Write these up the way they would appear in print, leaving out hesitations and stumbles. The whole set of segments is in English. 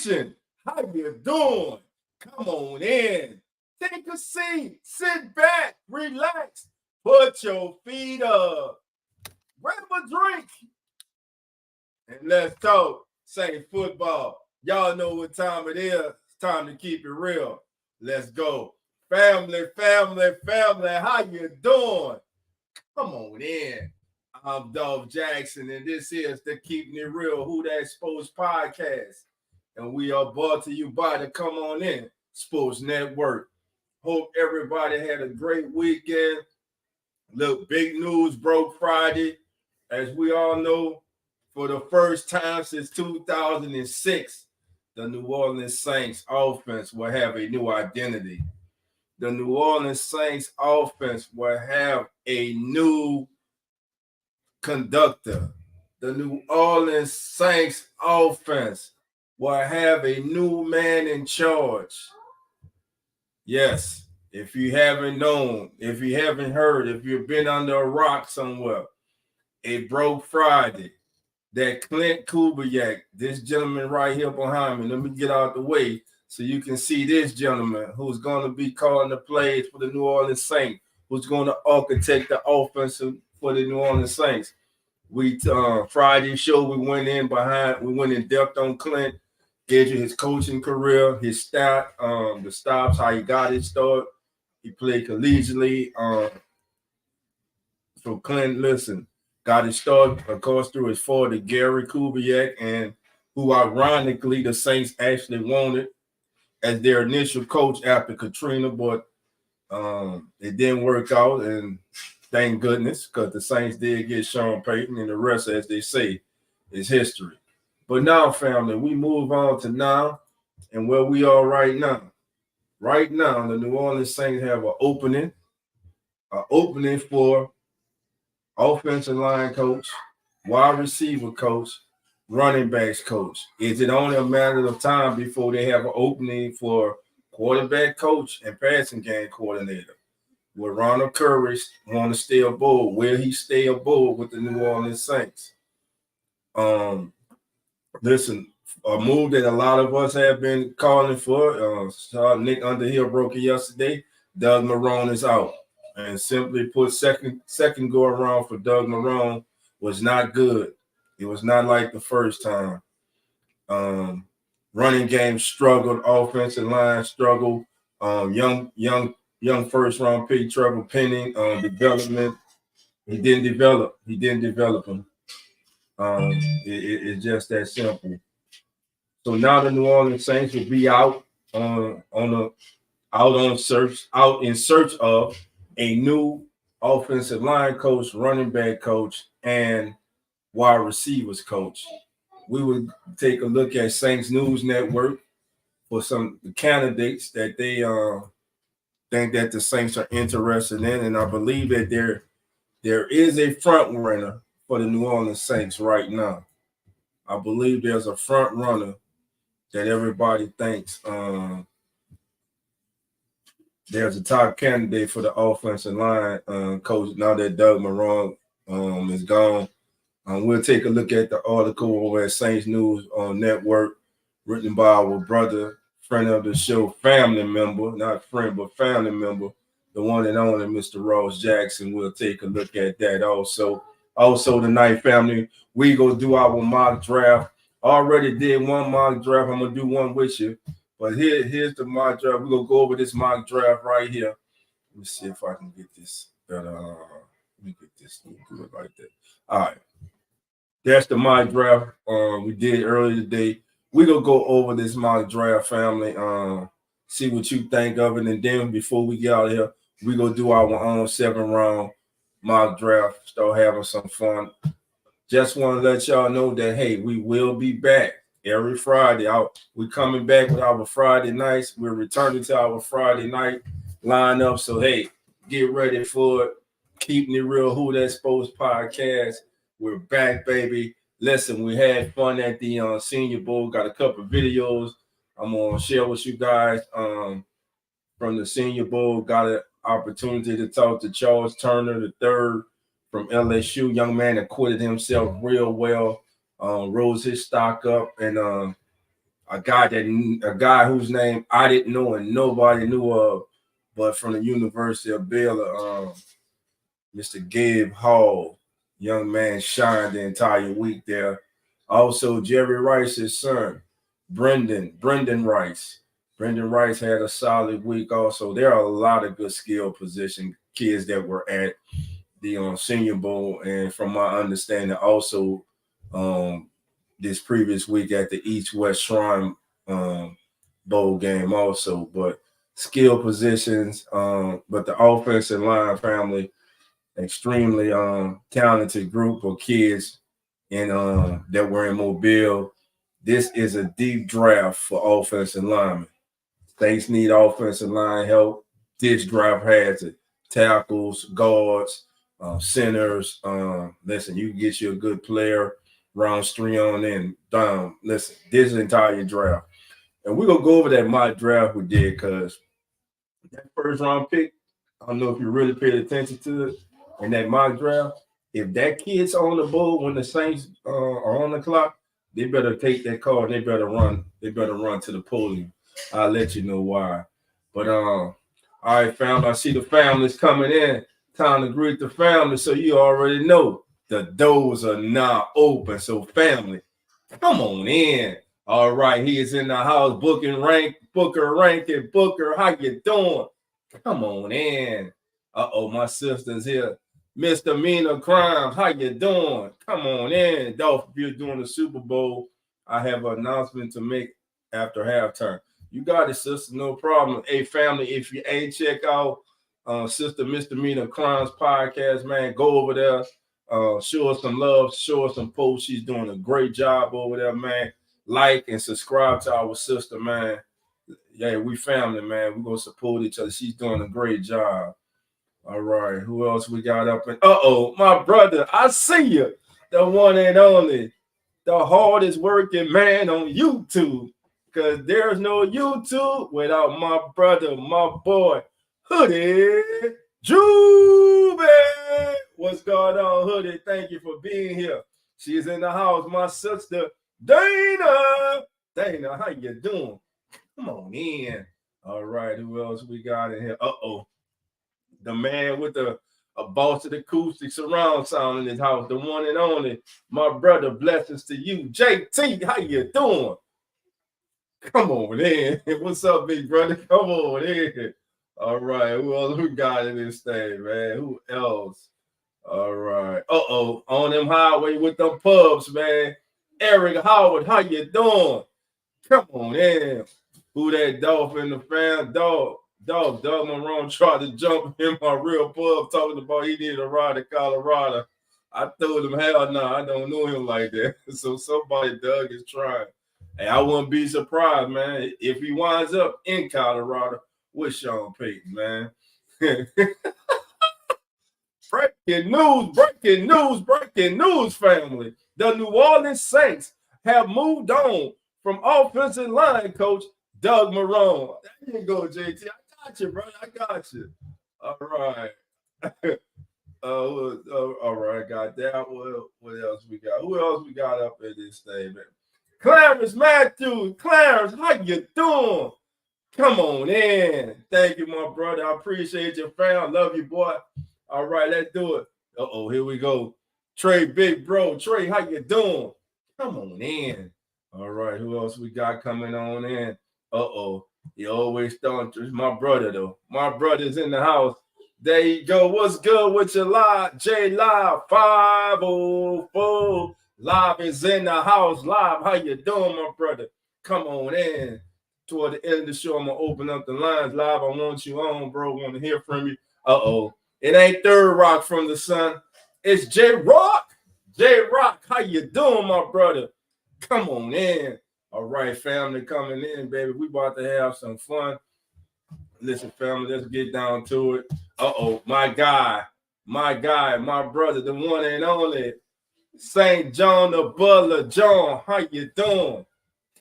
Nation, how you doing? Come on in. Take a seat. Sit back. Relax. Put your feet up. Grab a drink. And let's talk. Say football. Y'all know what time it is. It's time to keep it real. Let's go. Family, family, family. How you doing? Come on in. I'm Dove Jackson, and this is the Keeping It Real Who That Sports Podcast. And we are brought to you by the Come On In Sports Network. Hope everybody had a great weekend. Look, big news broke Friday. As we all know, for the first time since 2006, the New Orleans Saints offense will have a new identity. The New Orleans Saints offense will have a new conductor. The New Orleans Saints offense will have a new man in charge. Yes, if you haven't known, if you haven't heard, if you've been under a rock somewhere, it broke Friday that Clint Kubiak, this gentleman right here behind me, let me get out the way so you can see this gentleman who's going to be calling the plays for the New Orleans Saints, who's going to architect the offense for the New Orleans Saints. We Friday show we went in depth on Clint, gave you his coaching career, his stat, the stops, how he got his start. He played collegiately. So Clint, listen, got his start, of course, through his father, Gary Kubiak, and who ironically the Saints actually wanted as their initial coach after Katrina, but it didn't work out, and thank goodness, because the Saints did get Sean Payton, and the rest, as they say, is history. But now, family, we move on to now and where we are right now. Right now, the New Orleans Saints have an opening for offensive line coach, wide receiver coach, running backs coach. Is it only a matter of time before they have an opening for quarterback coach and passing game coordinator? Will Ronald Curry want to stay aboard? Will he stay aboard with the New Orleans Saints? Listen, a move that a lot of us have been calling for. Nick Underhill broke it yesterday. Doug Marrone is out. And simply put, second go around for Doug Marrone was not good. It was not like the first time. Running game struggled, offensive line struggled. Young first round pick Trevor Penning, development. He didn't develop him. It's just that simple. So now the New Orleans Saints will be out in search of a new offensive line coach, running back coach, and wide receivers coach. We would take a look at Saints News Network for some candidates that they think that the Saints are interested in, and I believe that there is a front runner for the New Orleans Saints right now. I believe there's a front runner that everybody thinks there's a top candidate for the offensive line coach now that Doug Marrone is gone. We'll take a look at the article over at Saints News Network, written by our brother, friend of the show, family member, not friend, but family member, the one and only Mr. Ross Jackson. We'll take a look at that also. Also tonight, family, we go do our mock draft. Already did one mock draft. I'm going to do one with you. But here's the mock draft. We're going to go over this mock draft right here. Let me see if I can get this better. Let me get this. Let me do it like that. All right. That's the mock draft we did earlier today. We're going to go over this mock draft, family, see what you think of it. And then before we get out of here, we're going to do our own 7-round mock draft, start having some fun. Just want to let y'all know that, hey, we will be back every Friday. We're coming back with our Friday nights. We're returning to our Friday night lineup. So, hey, get ready for it. Keeping It Real Who That Sports Podcast. We're back, baby. Listen, we had fun at the Senior Bowl. Got a couple of videos I'm going to share with you guys from the Senior Bowl. Got an opportunity to talk to Charles Turner III from LSU. Young man acquitted himself real well, rose his stock up, and a guy whose name I didn't know and nobody knew of, but from the University of Baylor, Mr. Gabe Hall, young man shined the entire week there. Also, Jerry Rice's son, Brendan Rice. Brendan Rice had a solid week also. There are a lot of good skill position kids that were at the Senior Bowl, and from my understanding, also this previous week at the East West Shrine Bowl game also. But skill positions, but the offensive line family, extremely talented group of kids in that were in Mobile. This is a deep draft for offensive linemen. Saints need offensive line help. This draft has it. Tackles, guards, centers. Listen, you can get you a good player rounds 3 on in. Listen, this entire draft. And we're going to go over that mock draft we did because that first round pick, I don't know if you really paid attention to it, in that mock draft, if that kid's on the board when the Saints are on the clock, they better take that call and they better run. They better run to the podium. I'll let you know why. But all right, family. I see the families coming in. Time to greet the family. So you already know the doors are now open. So family, come on in. All right, he is in the house. Booker Rankin. Booker, how you doing? Come on in. My sister's here. Misdemeanor Crimes, how you doing? Come on in. Dolph, if you're doing the Super Bowl, I have an announcement to make after halftime. You got it, sister, no problem. Hey, family, if you ain't check out Sister Misdemeanor Crimes podcast, man, go over there. Show us some love, show us some posts. She's doing a great job over there, man. Like and subscribe to our sister, man. Yeah, we family, man. We're going to support each other. She's doing a great job. All right, who else we got up in? My brother, I see you. The one and only, the hardest working man on YouTube. Because there's no YouTube without my brother, my boy, Hoodie Jube. What's going on, Hoodie? Thank you for being here. She's in the house. My sister, Dana. Dana, how you doing? Come on in. All right, who else we got in here? The man with a Boston acoustic surround sound in his house, the one and only, my brother, blessings to you. JT, how you doing? Come on in. What's up, big brother? Come on in. All right, who else we got in this thing, man? Who else? All right. On them highway with them pubs, man. Eric Howard, how you doing? Come on in. Who that dolphin, the fan? Doug Marrone tried to jump in my real pub talking about he needed a ride to Colorado. I told him, hell no, I don't know him like that. So somebody, Doug, is trying. Hey, I wouldn't be surprised, man, if he winds up in Colorado with Sean Payton, man. Breaking news, family. The New Orleans Saints have moved on from offensive line coach Doug Marrone. There you go, JT. I got you, brother. I got you. All right. All right, got that. What else we got? Who else we got up in this thing, man? Clarence Matthews. Clarence, how you doing? Come on in. Thank you, my brother. I appreciate your fan. I love you, boy. All right, let's do it. Here we go. Trey, big bro. Trey, how you doing? Come on in. All right, who else we got coming on in? He always throwing. It's my brother, though. My brother's in the house. There you go. What's good with your live? J Live 504. Live is in the house. Live, how you doing, my brother? Come on in. Toward the end of the show, I'm going to open up the lines. Live, I want you on, bro. Want to hear from you. It ain't Third Rock from the Sun. It's J Rock. J Rock, how you doing, my brother? Come on in. All right, family coming in, baby. We about to have some fun. Listen, family, let's get down to it. My guy, my brother, the one and only St. John the Butler. John, how you doing?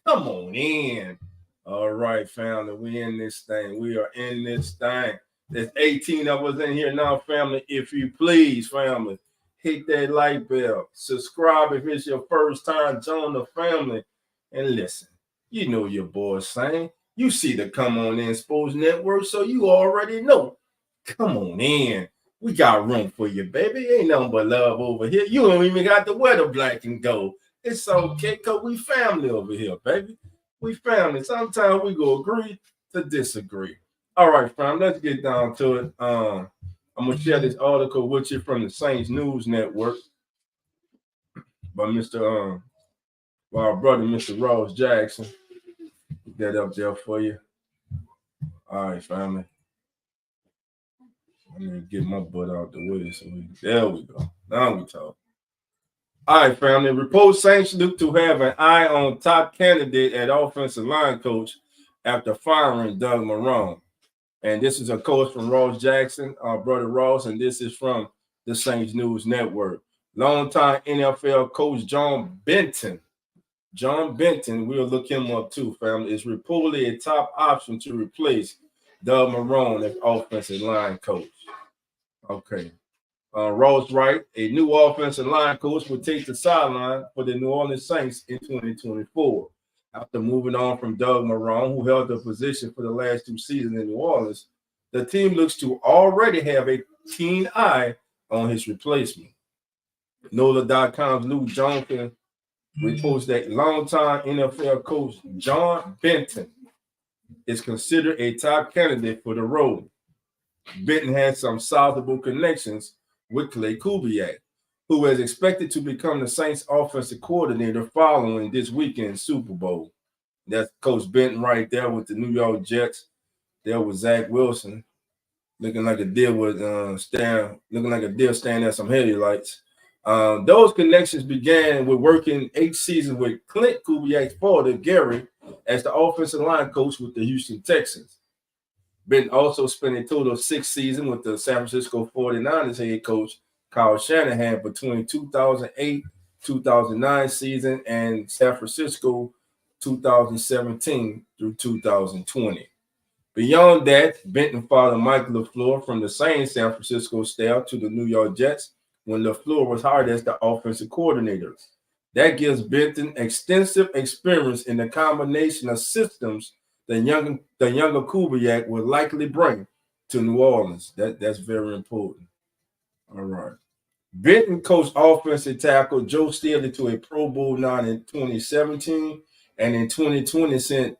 Come on in. All right, family, we in this thing. We are in this thing. There's 18 of us in here now, family. If you please, family, hit that like bell. Subscribe if it's your first time. Join the family. And listen, You know your boy saying. You see the Come On In Sports Network, so you already know. Come on in. We got room for you, baby. Ain't nothing but love over here. You don't even got to wear the black and gold. It's okay, because we family over here, baby. We family. Sometimes we go agree to disagree. All right, fam, let's get down to it. I'm going to share this article with you from the Saints News Network by our brother, Mr. Ross Jackson. Get that up there for you. All right, family. Let me get my butt out the way. There we go. Now we talk. All right, family. Report Saints look to have an eye on top candidate at offensive line coach after firing Doug Marrone. And this is a quote from Ross Jackson, our brother Ross, and this is from the Saints News Network. Longtime NFL coach John Benton, we'll look him up too, family, is reportedly a top option to replace Doug Marrone as offensive line coach. Okay. Ross Wright, a new offensive line coach, will take the sideline for the New Orleans Saints in 2024. After moving on from Doug Marrone, who held the position for the last 2 seasons in New Orleans, the team looks to already have a keen eye on his replacement. NOLA.com's Lou Johnson reports that longtime NFL coach John Benton is considered a top candidate for the role. Benton has some sizable connections with Clay Kubiak, who is expected to become the Saints offensive coordinator following this weekend's Super Bowl. That's Coach Benton right there with the New York Jets. There was Zach Wilson, looking like a deer standing at some headlights. Those connections began with working 8 seasons with Clint Kubiak's father, Gary, as the offensive line coach with the Houston Texans. Benton also spent a total of 6 seasons with the San Francisco 49ers head coach, Kyle Shanahan, between 2008-2009 season and San Francisco 2017 through 2020. Beyond that, Benton followed Mike LaFleur from the same San Francisco staff to the New York Jets when LaFleur was hired as the offensive coordinator. That gives Benton extensive experience in the combination of systems the younger Kubiak would likely bring to New Orleans. That's very important. All right. Benton coached offensive tackle Joe Staley to a Pro Bowl nod in 2017, and in 2020 sent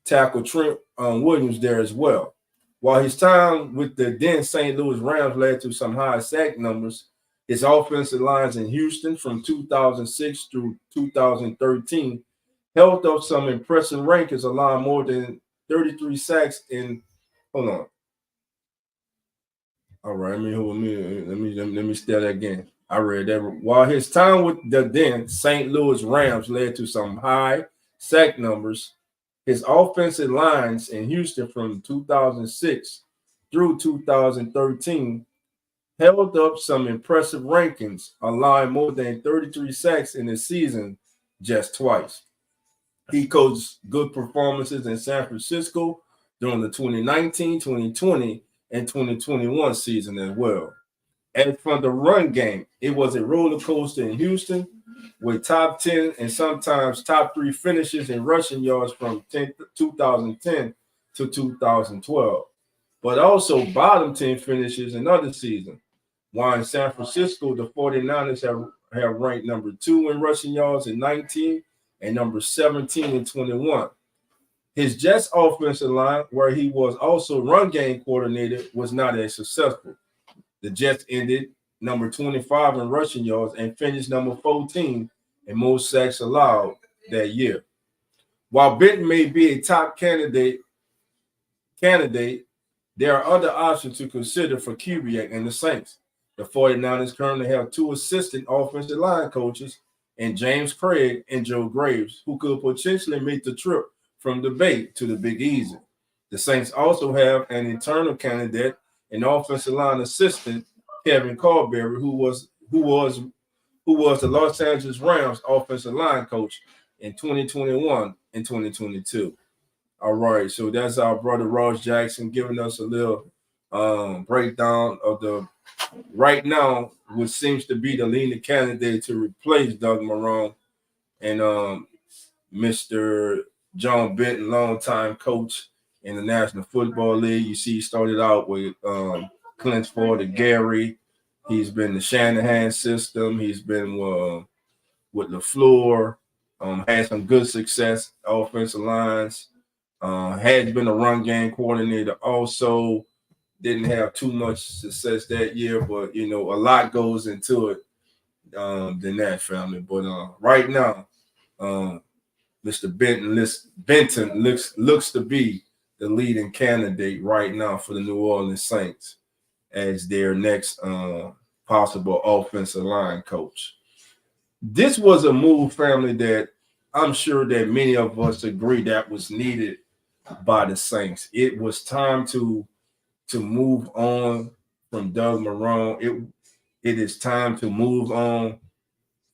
tackle Trent Williams there as well. While his time with the then St. Louis Rams led to some high sack numbers, his offensive lines in Houston from 2006 through 2013 held up some impressive rankings, allowing more than 33 sacks in. Hold on. All right, let me start that again. I read that. While his time with the then St. Louis Rams led to some high sack numbers, his offensive lines in Houston from 2006 through 2013 held up some impressive rankings, allowing more than 33 sacks in the season just twice. He coached good performances in San Francisco during the 2019, 2020, and 2021 season as well. And from the run game, it was a roller coaster in Houston with top 10 and sometimes top 3 finishes in rushing yards from 2010 to 2012, but also bottom 10 finishes in other seasons. While in San Francisco, the 49ers have ranked number 2 in rushing yards in 19 and number 17 in 21. His Jets offensive line, where he was also run game coordinator, was not as successful. The Jets ended number 25 in rushing yards and finished number 14 in most sacks allowed that year. While Benton may be a top candidate, there are other options to consider for Kubiak and the Saints. The 49ers currently have 2 assistant offensive line coaches in James Craig and Joe Graves, who could potentially make the trip from the Bay to the Big Easy. The Saints also have an internal candidate, an offensive line assistant, Kevin Carberry, who was the Los Angeles Rams offensive line coach in 2021 and 2022. All right, so that's our brother Ross Jackson giving us a little breakdown of the right now, which seems to be the leading candidate to replace Doug Marrone and Mr. John Benton, longtime coach in the National Football League. You see, he started out with Clint Ford and Gary. He's been the Shanahan system. He's been with LaFleur. Had some good success offensive lines. Had been a run game coordinator also. Didn't have too much success that year, but a lot goes into it than that, family. But right now, Mr. Benton looks to be the leading candidate right now for the New Orleans Saints as their next possible offensive line coach. This was a move, family, that I'm sure that many of us agree that was needed by the Saints. It was time to move on from Doug Marrone. It is time to move on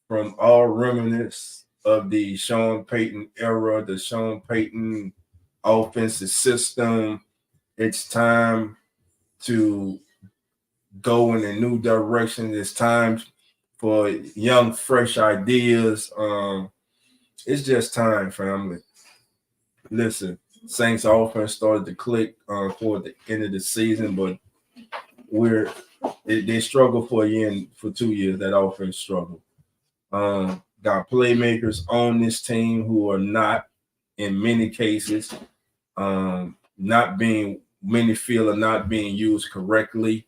from all remnants of the Sean Payton era, the Sean Payton offensive system. It's time to go in a new direction. It's time for young, fresh ideas. It's just time, family. Listen, Saints offense started to click toward the end of the season, but they struggled for a year and for 2 years. That offense struggled. Got playmakers on this team who are not, in many cases, not being many feel are not being used correctly.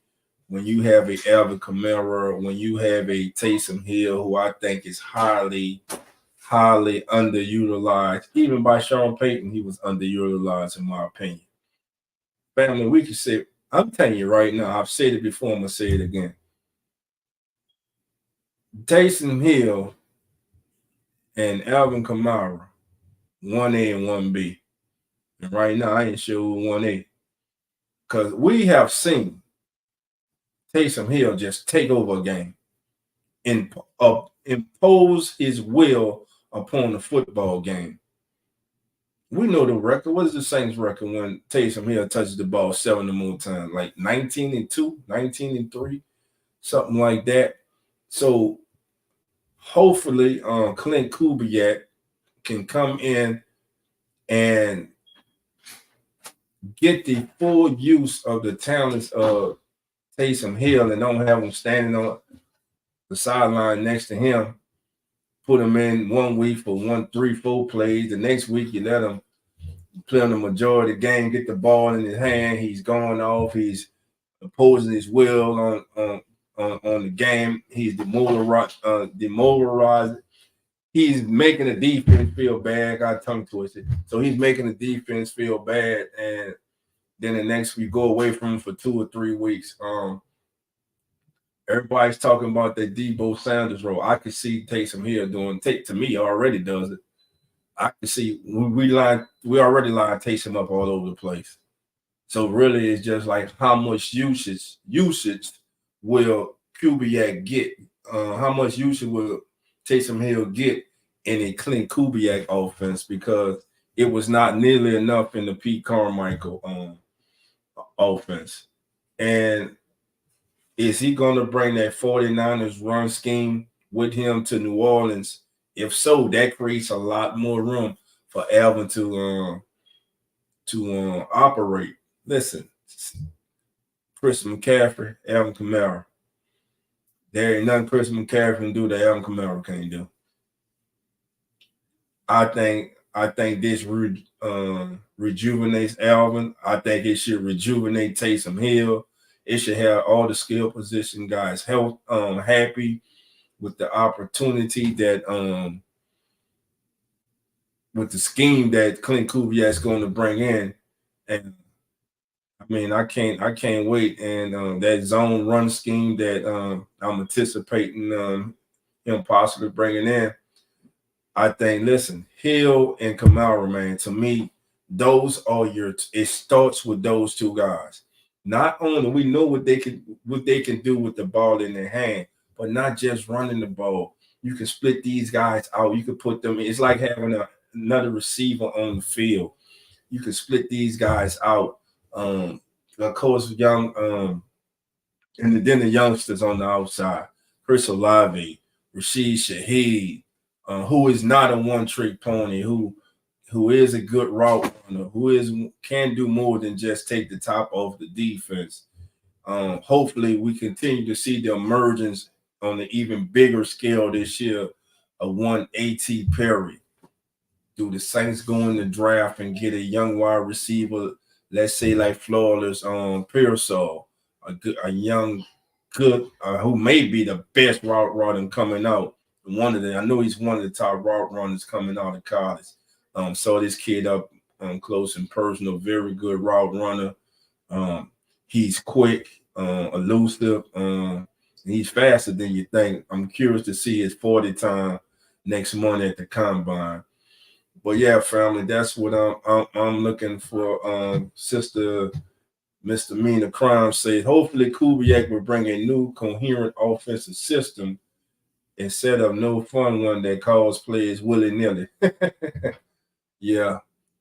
When you have a Alvin Kamara, when you have a Taysom Hill, who I think is highly underutilized, even by Sean Payton, he was underutilized in my opinion. Family, we can say, I'm telling you right now, I've said it before, I'm gonna say it again. Taysom Hill and Alvin Kamara, 1A and 1B. And right now, I ain't sure who 1A. Because we have seen Taysom Hill just take over a game and impose his will upon the football game. We know the record. What is the Saints record when Taysom Hill touches the ball 7 or more times? Like 19-2, 19-3, something like that. So hopefully Clint Kubiak can come in and get the full use of the talents of Taysom Hill and don't have him standing on the sideline next to him. Put him in 1 week for 1, 3, 4 plays. The next week you let him play on the majority of the game, get the ball in his hand. He's going off. He's imposing his will on the game. He's demoralized. He's making the defense feel bad. Got tongue twisted. So he's making the defense feel bad, and then the next week go away from him for 2 or 3 weeks. Everybody's talking about the Debo Sanders role. I could see Taysom Hill doing. To me, already does it. I can see we already line Taysom up all over the place. So really, it's just like how much usage will Kubiak get? How much usage will Taysom Hill get in a Clint Kubiak offense? Because it was not nearly enough in the Pete Carmichael offense. And is he going to bring that 49ers run scheme with him to New Orleans? If so, that creates a lot more room for Alvin to operate. Listen, Chris McCaffrey, Alvin Kamara. There ain't nothing Chris McCaffrey can do that Alvin Kamara can't do. I think this rejuvenates Alvin. I think it should rejuvenate Taysom Hill. It should have all the skill position guys happy with the opportunity that with the scheme that Clint Kubiak is going to bring in. And I mean, I can't wait. And that zone run scheme that I'm anticipating him possibly bringing in. I think, listen, Hill and Kamara, man, to me, those are it starts with those two guys. Not only we know what they can do with the ball in their hand, but not just running the ball. You can split these guys out. You can put them. It's like having another receiver on the field. You can split these guys out. Of course, young and then the youngsters on the outside, Chris Olave, Rashid Shaheed, who is not a one-trick pony, who who is a good route runner, can do more than just take the top off the defense. Hopefully, we continue to see the emergence on an even bigger scale this year of one A.T. Perry. Do the Saints go in the draft and get a young wide receiver, let's say like Flawless Pearsall, a young good who may be the best route runner coming out. I know he's one of the top route runners coming out of college. Saw this kid up close and personal, very good route runner. He's quick, elusive, he's faster than you think. I'm curious to see his 40 time next month at the combine. But yeah, family, that's what I'm looking for. Sister Misdemeanor Crime says, hopefully Kubiak will bring a new coherent offensive system instead of no fun one that calls plays willy-nilly. Yeah.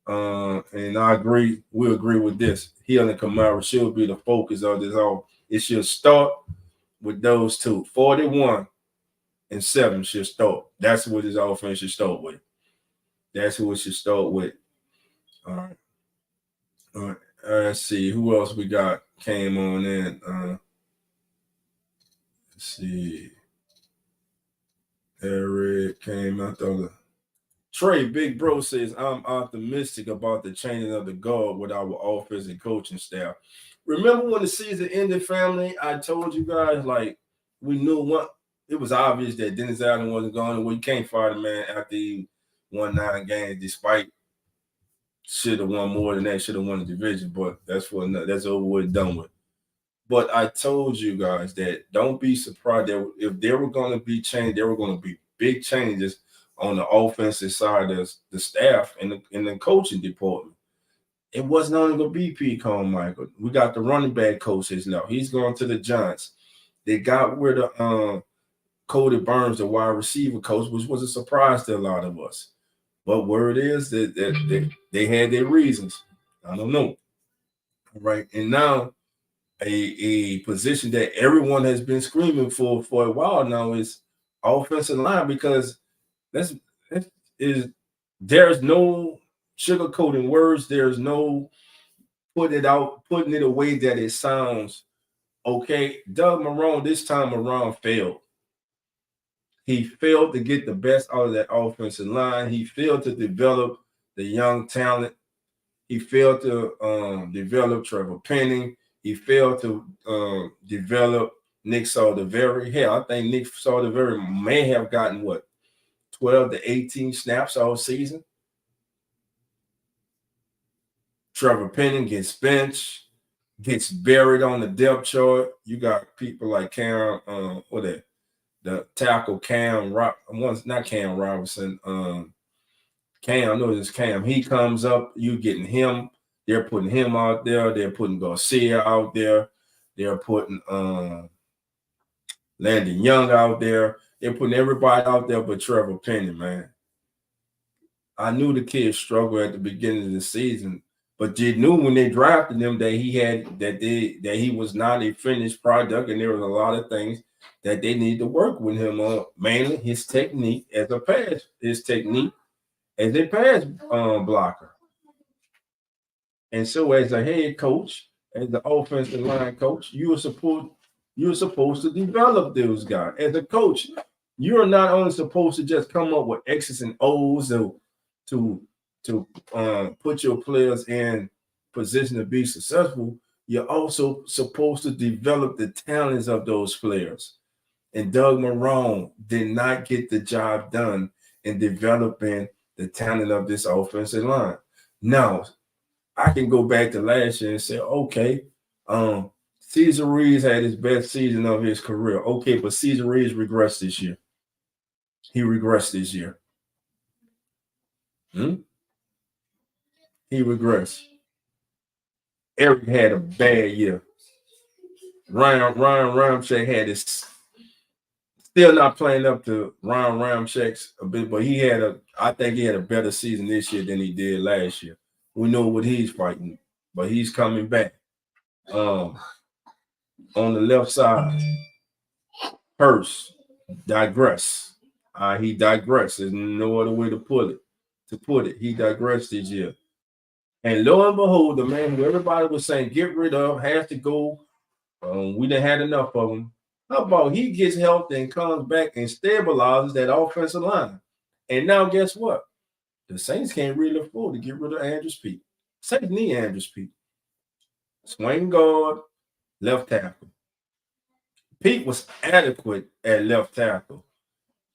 And I agree. We agree with this. Hill and Kamara should be the focus of this all. It should start with those two. 41 and 7 should start. That's what his offense should start with. That's who it should start with. All right. All right. Let's see. Who else we got came on in? Let's see. Eric came out the Trey, Big Bro says, I'm optimistic about the changing of the guard with our offense and coaching staff. Remember when the season ended, family? I told you guys, like, we knew what it was obvious that Dennis Allen wasn't going. Well, you can't fire the man after he won 9 games, despite should have won more than that, should have won the division. But that's over with, done with. But I told you guys that don't be surprised that if there were going to be change, there were going to be big changes on the offensive side of the staff and the coaching department. It wasn't only going to be Pete Carmichael. We got the running back coaches now. He's going to the Giants. They got rid of Cody Burns, the wide receiver coach, which was a surprise to a lot of us. But word is that they had their reasons. I don't know. Right. And now a position that everyone has been screaming for a while now is offensive line, because there's no sugarcoating words. There's no putting it away that it sounds okay. Doug Marrone this time around failed. He failed to get the best out of that offensive line. He failed to develop the young talent. He failed to develop Trevor Penning. He failed to develop Nick Saldiveri. Hell, I think Nick Saldiveri may have gotten 12 to 18 snaps all season. Trevor Penning gets benched, gets buried on the depth chart. You got people like Cam, the tackle Cam, not Cam Robinson, Cam, I know this Cam. He comes up, you getting him. They're putting him out there. They're putting Garcia out there. They're putting Landon Young out there. They're putting everybody out there but Trevor Penning, man. I knew the kid struggled at the beginning of the season, but you knew when they drafted him that he was not a finished product, and there was a lot of things that they need to work with him on, mainly his technique as a pass blocker. And so as a head coach, as the offensive line coach, you're supposed to develop those guys. As a coach, you're not only supposed to just come up with X's and O's to put your players in position to be successful. You're also supposed to develop the talents of those players. And Doug Marrone did not get the job done in developing the talent of this offensive line. Now, I can go back to last year and say, okay, Cesar Reeves had his best season of his career. Okay, but Cesar Reeves regressed this year. He regressed this year. He regressed. Eric had a bad year. Ryan Ramczyk had his still not playing up to Ryan Ramczyk's a bit, but I think he had a better season this year than he did last year. We know what he's fighting, but he's coming back. On the left side, Hurst digress. He digressed. There's no other way to put it. to put it. He digressed this year. And lo and behold, the man who everybody was saying get rid of has to go. We done had enough of him. How about he gets healthy and comes back and stabilizes that offensive line? And now guess what? The Saints can't really afford to get rid of Andrews Pete. Saints need Andrews Pete. Swing guard, left tackle. Pete was adequate at left tackle.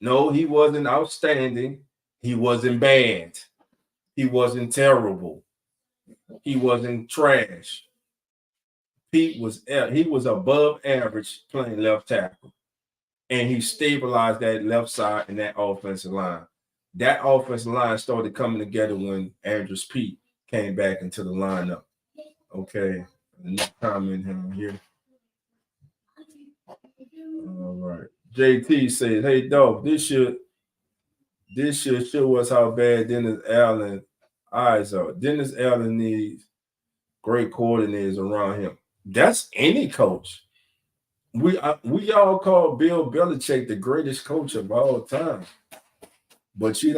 No, he wasn't outstanding. He wasn't bad. He wasn't terrible. He wasn't trash. Pete was above average playing left tackle, and he stabilized that left side and that offensive line. That offensive line started coming together when Andrews Pete came back into the lineup. Okay, next comment here. All right, JT says, "Hey, dog, this should show us how bad Dennis Allen eyes are. Dennis Allen needs great coordinators around him. That's any coach. We all call Bill Belichick the greatest coach of all time, but you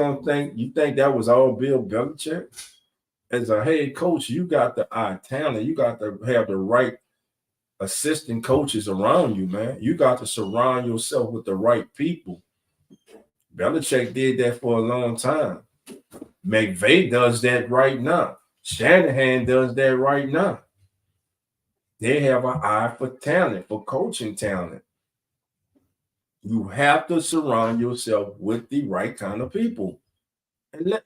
think that was all Bill Belichick? As a head coach, you got the eye talent. You got to have the right assistant coaches around you, man. You got to surround yourself with the right people. Belichick did that for a long time. McVay does that right now. Shanahan does that right now. They have an eye for talent, for coaching talent. You have to surround yourself with the right kind of people. And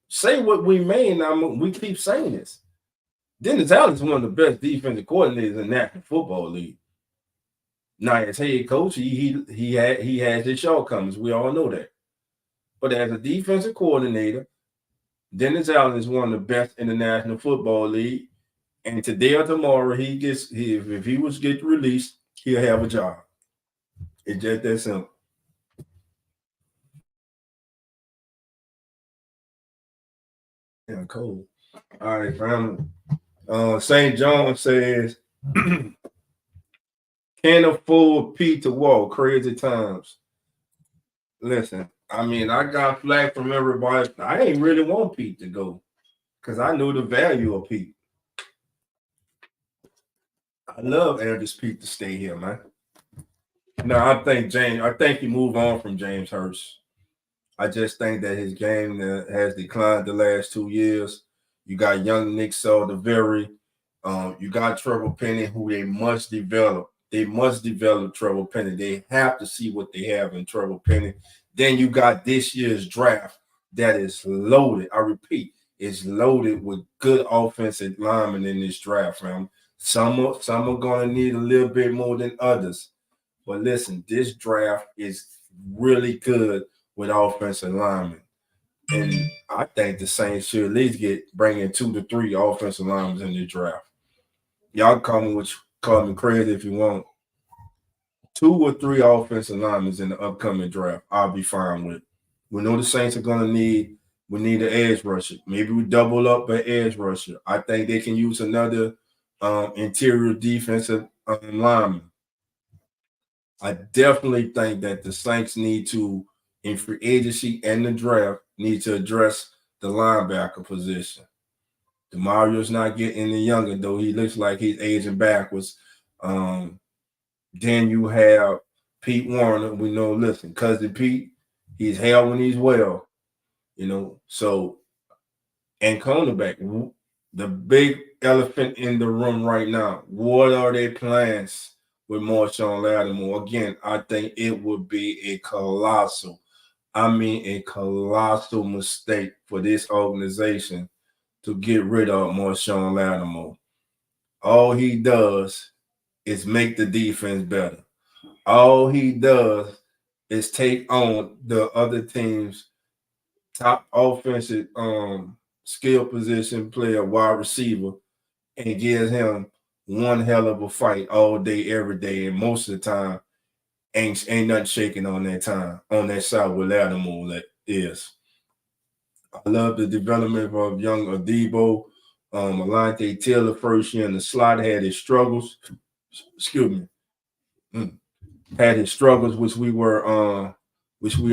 say what we mean. We keep saying this. Dennis Allen is one of the best defensive coordinators in the National Football League. Now, as head coach, he has his shortcomings. We all know that. But as a defensive coordinator, Dennis Allen is one of the best in the National Football League. And today or tomorrow, if he was get released, he'll have a job. It's just that simple. Yeah, cool. All right, family. St. John says, can't afford Pete to walk. Crazy times. Listen, I mean, I got flack from everybody. I ain't really want Pete to go because I knew the value of Pete. I love Andrews Pete to stay here, man. No, I think he moved on from James Hurst. I just think that his game has declined the last 2 years. You got young Nick Saldiveri. You got Trevor Penny, who they must develop. They must develop Trevor Penny. They have to see what they have in Trevor Penny. Then you got this year's draft that is loaded. I repeat, it's loaded with good offensive linemen in this draft, man. Some are going to need a little bit more than others. But listen, this draft is really good with offensive linemen. And I think the Saints should at least bring in 2 to 3 offensive linemen in the draft. Y'all call me crazy if you want. 2 or 3 offensive linemen in the upcoming draft, I'll be fine with. We know the Saints are going to need an edge rusher. Maybe we double up an edge rusher. I think they can use another interior defensive lineman. I definitely think that the Saints need to, in free agency and the draft, need to address the linebacker position. DeMario's not getting any younger, though. He looks like he's aging backwards. Then you have Pete Warner. We know, listen, cousin Pete, he's hell when he's well. So, and cornerback, the big elephant in the room right now, what are their plans with Marshawn Lattimore? Again, I think it would be a colossal mistake for this organization to get rid of Marshawn Lattimore. All he does is make the defense better. All he does is take on the other team's top offensive skill position player, wide receiver, and gives him one hell of a fight all day, every day, and most of the time ain't nothing shaking on that side where Lattimore is. I love the development of young Adebo. Alante Taylor, first year in the slot, had his struggles. Excuse me. Had his struggles, which we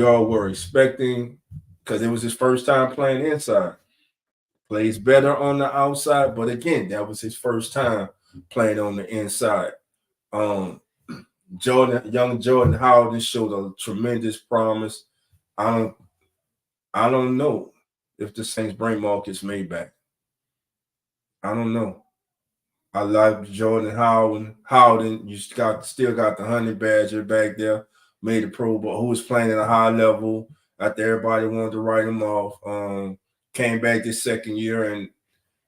all were expecting. because it was his first time playing inside. Plays better on the outside, but again, that was his first time playing on the inside. Um, young Jordan Howden showed a tremendous promise. I don't, I don't know if the Saints bring Marcus May back. I don't know. I like Jordan Howden. Howden, you still got the Honey Badger back there, made the Pro Bowl, who was playing at a high level after everybody wanted to write him off. Came back this second year, and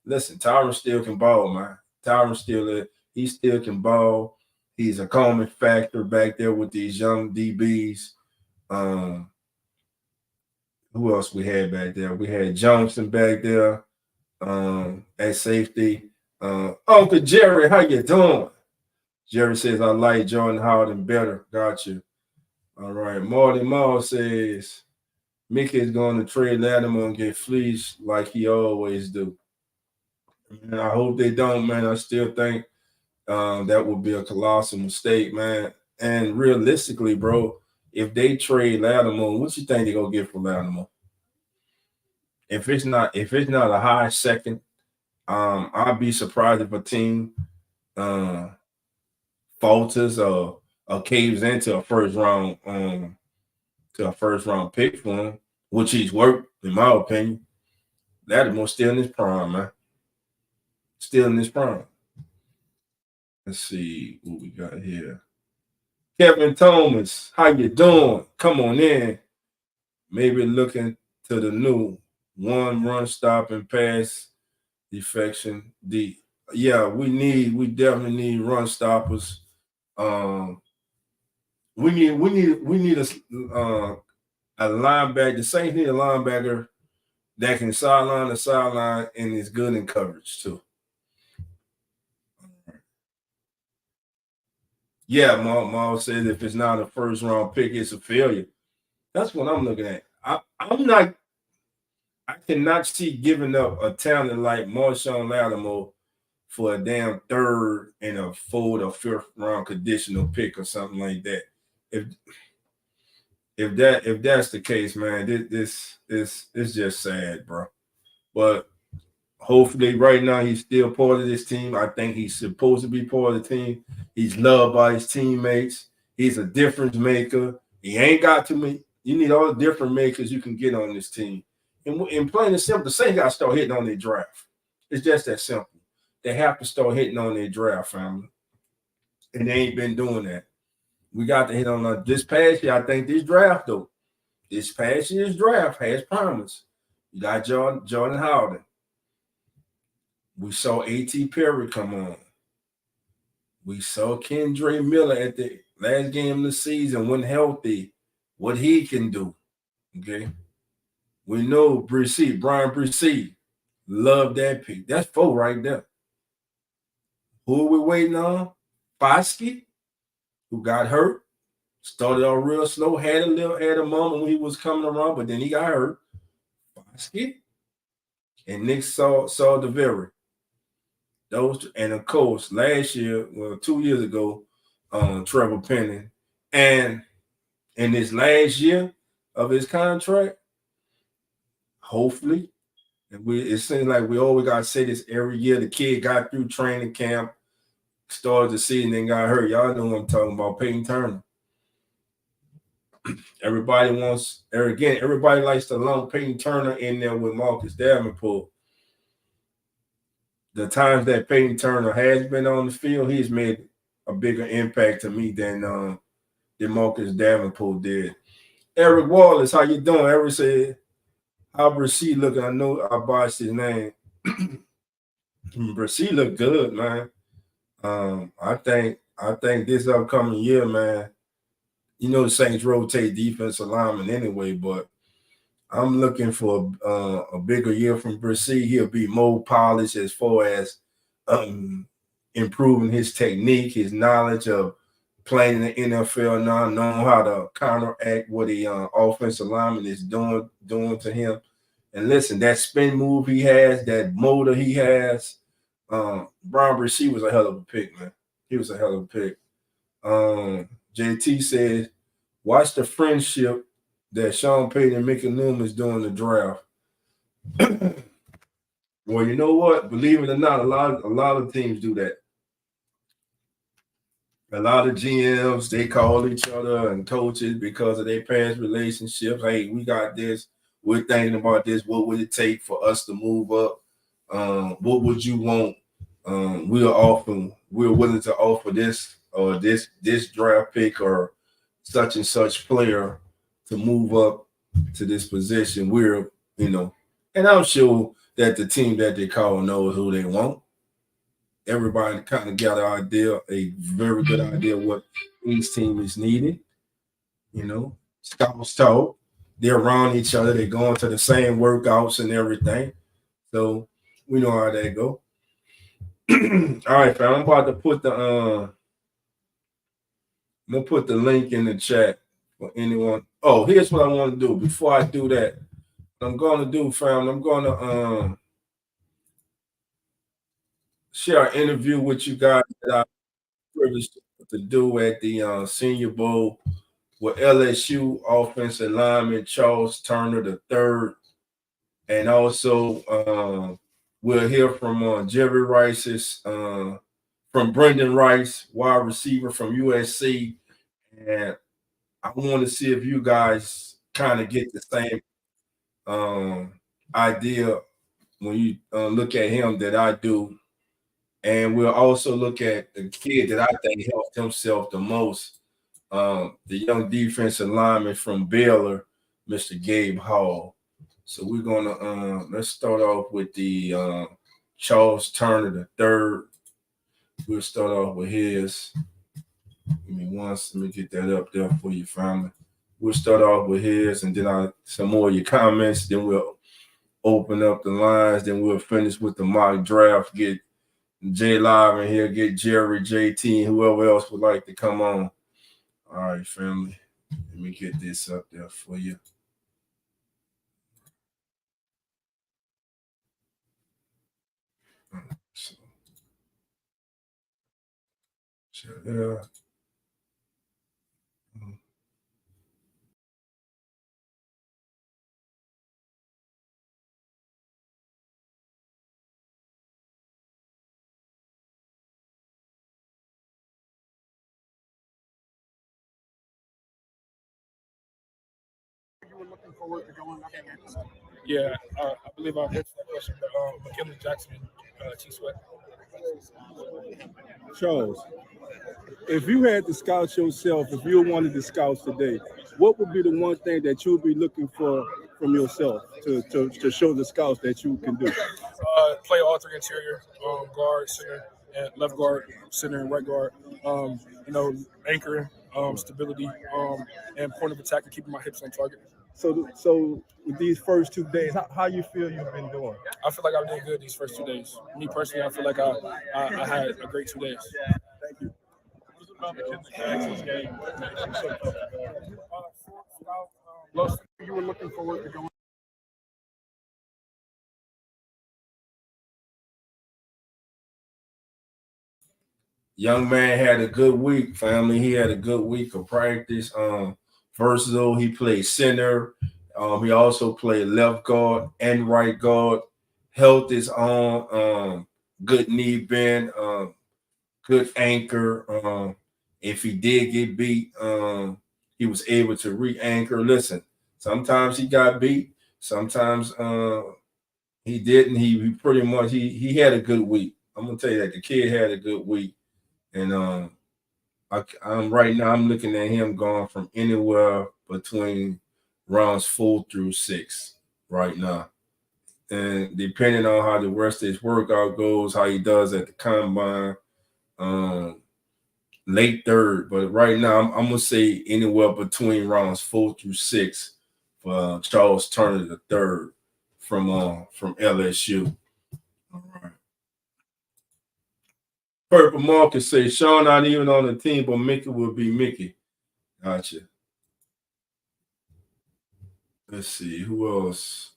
listen, Tyron still can ball, man. Tyron he still can ball. He's a calming factor back there with these young DBs. Um, who else we had back there? We had Johnson back there at safety. Uncle Jerry, how you doing? Jerry says, I like Jordan Howden better. Got you. All right. Marty Mall says, Mickey is going to trade Latimer and get fleeced like he always do. Man, I hope they don't, man. I still think that would be a colossal mistake, man. And realistically, bro, if they trade Latimer, what you think they're gonna get for Latimer? If it's not a high second, I'd be surprised if a team falters or caves into a first round pick for him, which he's worked, in my opinion. Latimer's still in his prime, man. Still in his prime. Let's see what we got here. Kevin Thomas, how you doing? Come on in. Maybe looking to the new one run stop and pass defection. We definitely need run stoppers. We need a linebacker. The Saints need a linebacker that can sideline to sideline and is good in coverage too. Yeah, Maul says if it's not a first round pick, it's a failure. That's what I'm looking at. I cannot see giving up a talent like Marshawn Lattimore for a damn third and a fourth or fifth round conditional pick or something like that. If that's the case, man, this is just sad, bro. But hopefully, right now he's still part of this team. I think he's supposed to be part of the team. He's loved by his teammates. He's a difference maker. He ain't got too many. You need all the different makers you can get on this team. And plain and simple, the Saints got to start hitting on their draft. It's just that simple. They have to start hitting on their draft, family. And they ain't been doing that. We got to hit on this past year. I think this past year's draft has promise. You got Jordan Howden. We saw A.T. Perry come on. We saw Kendre Miller at the last game of the season when healthy, what he can do. Okay. We know Brian Brisee. Love that pick. That's 4 right there. Who are we waiting on? Foskey, who got hurt. Started off real slow, had a moment when he was coming around, but then he got hurt. Foskey and Nick Saldiveri. Those, and of course, last year, 2 years ago, Trevor Penning. And in this last year of his contract, hopefully, and it seems like we always got to say this every year. The kid got through training camp, started the season, then got hurt. Y'all know what I'm talking about, Peyton Turner. Everybody likes to lump Peyton Turner in there with Marcus Davenport. The times that Peyton Turner has been on the field, he's made a bigger impact to me than Marcus Davenport did. Eric Wallace, how you doing? Eric said, how Brisee looking? I know I botched his name. Brisee look good, man. I think this upcoming year, man, you know the Saints rotate defensive linemen anyway, but I'm looking for a bigger year from Brisee. He'll be more polished as far as improving his technique, his knowledge of playing in the NFL now, knowing how to counteract what the offensive lineman is doing to him. And listen, that spin move he has, that motor he has, Brian Brisee was a hell of a pick, man. He was a hell of a pick. JT says, watch the friendship that Sean Payton and Mickey Loomis doing the draft. Well, you know what? Believe it or not, a lot of teams do that. A lot of GMs, they call each other and coaches because of their past relationships. Hey, we got this. We're thinking about this. What would it take for us to move up? What would you want? We're willing to offer this or this draft pick or such and such player to move up to this position. And I'm sure that the team that they call knows who they want. Everybody kind of got a very good idea what each team is needing. Scouts talk. They're around each other. They're going to the same workouts and everything. So we know how that go. All right, fam. I'm about to put the link in the chat for anyone. Oh, here's what I want to do. Before I do that, I'm gonna do, fam. I'm gonna share an interview with you guys that I privileged to do at the Senior Bowl with LSU offensive lineman Charles Turner III, and also we'll hear from Jerry Rice's from Brendan Rice, wide receiver from USC, and I want to see if you guys kind of get the same idea when you look at him that I do. And we'll also look at the kid that I think helped himself the most, the young defensive lineman from Baylor, Mr. Gabe Hall. So we're gonna let's start off with the Charles Turner III. We'll start off with his. Give me let me get that up there for you, family. We'll start off with his, and then some more of your comments. Then we'll open up the lines. Then we'll finish with the mock draft. Get J Live in here, get Jerry, JT, and whoever else would like to come on. All right, family. Let me get this up there for you. Yeah. You were looking forward to going up against? Yeah, I believe I've answered that question, but McKinley Jackson and T Sweat. Charles, if you had to scout yourself, if you were one of the scouts today, what would be the one thing that you would be looking for from yourself to show the scouts that you can do? Play all three interior, guard, center, and left guard, center, and right guard. Anchoring, stability, and point of attack and keeping my hips on target. So with these first 2 days, how you feel you've been doing? I feel like I'm doing good these first 2 days. Me personally, I feel like I had a great 2 days. Thank you. What was it about McKinley Jackson's game that makes you so comfortable? You were looking forward to going. Young man had a good week, family. He had a good week of practice. Versatile. He played center. He also played left guard and right guard. Held his own. Good knee bend. Good anchor. If he did get beat, he was able to re-anchor. Listen, sometimes he got beat. Sometimes he didn't. He pretty much he had a good week. I'm gonna tell you that the kid had a good week. And I'm right now. I'm looking at him going from anywhere between rounds 4 through 6 right now, and depending on how the rest of his workout goes, how he does at the combine, late third. But right now, I'm gonna say anywhere between rounds 4 through 6 for Charles Turner III from LSU. All right. Purple Marcus say Sean not even on the team, but Mickey will be Mickey. Gotcha. Let's see who else.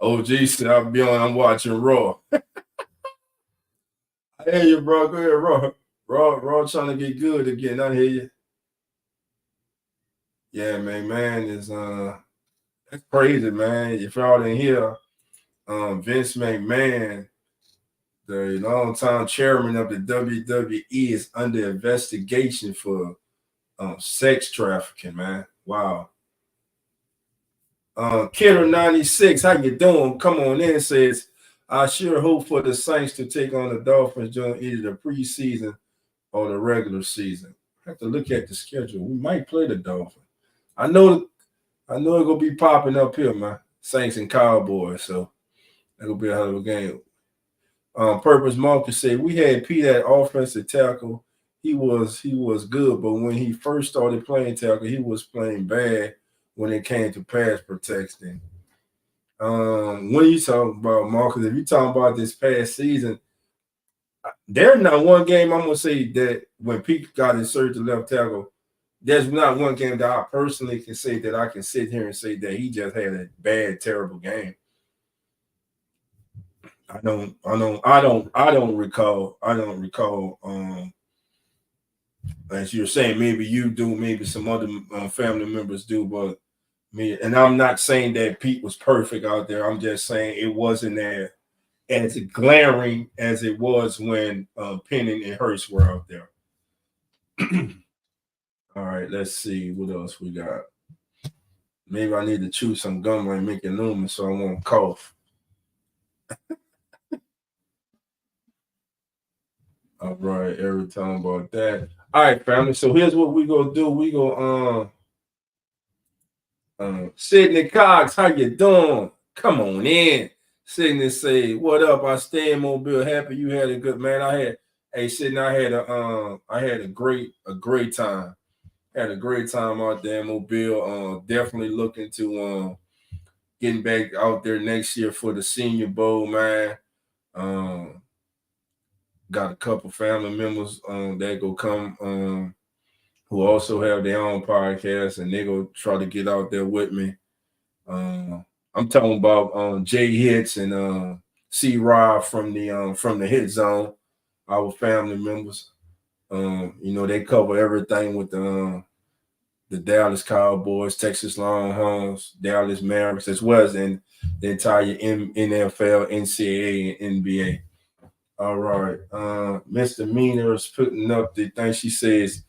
OG said I'm watching Raw. I hear you, bro. Go ahead, Raw trying to get good again. I hear you. Yeah, man is That's crazy, man. If y'all didn't hear, Vince McMahon, the longtime chairman of the WWE, is under investigation for sex trafficking, man. Wow. Kidder 96, how you doing? Come on in, says, I sure hope for the Saints to take on the Dolphins during either the preseason or the regular season. I have to look at the schedule. We might play the Dolphins. I know it's gonna be popping up here, man. Saints and Cowboys, so that'll be a hell of a game. Purpose Marcus said we had Pete at offensive tackle. He was good, but when he first started playing tackle, he was playing bad when it came to pass protection. When you talking about Marcus, if you talking about this past season, there's not one game I'm gonna say that when Pete got inserted to left tackle, there's not one game that I personally can say that I can sit here and say that he just had a bad, terrible game. I don't recall. As you're saying, maybe you do, maybe some other family members do, but me, and I'm not saying that Pete was perfect out there. I'm just saying it wasn't as glaring as it was when Penning and Hurst were out there. All right, let's see what else we got. Maybe I need to chew some gum like Mickey Loomis so I won't cough. All right, every time about that. All right, family. So here's what we gonna do. We go Sydney Cox, how you doing? Come on in. Sydney say, what up? I stay in Mobile. Happy you had a good man. Sydney, I had a great time. Had a great time out there in Mobile. Definitely looking to getting back out there next year for the Senior Bowl, man. Got a couple family members that go come who also have their own podcast, and they go try to get out there with me. I'm talking about Jay Hits and C Rob from the Hit Zone, our family members. They cover everything with the Dallas Cowboys, Texas Longhorns, Dallas Mavericks, as well as in the entire NFL, NCAA, and NBA. All right. Mr. Meaner is putting up the thing. She says,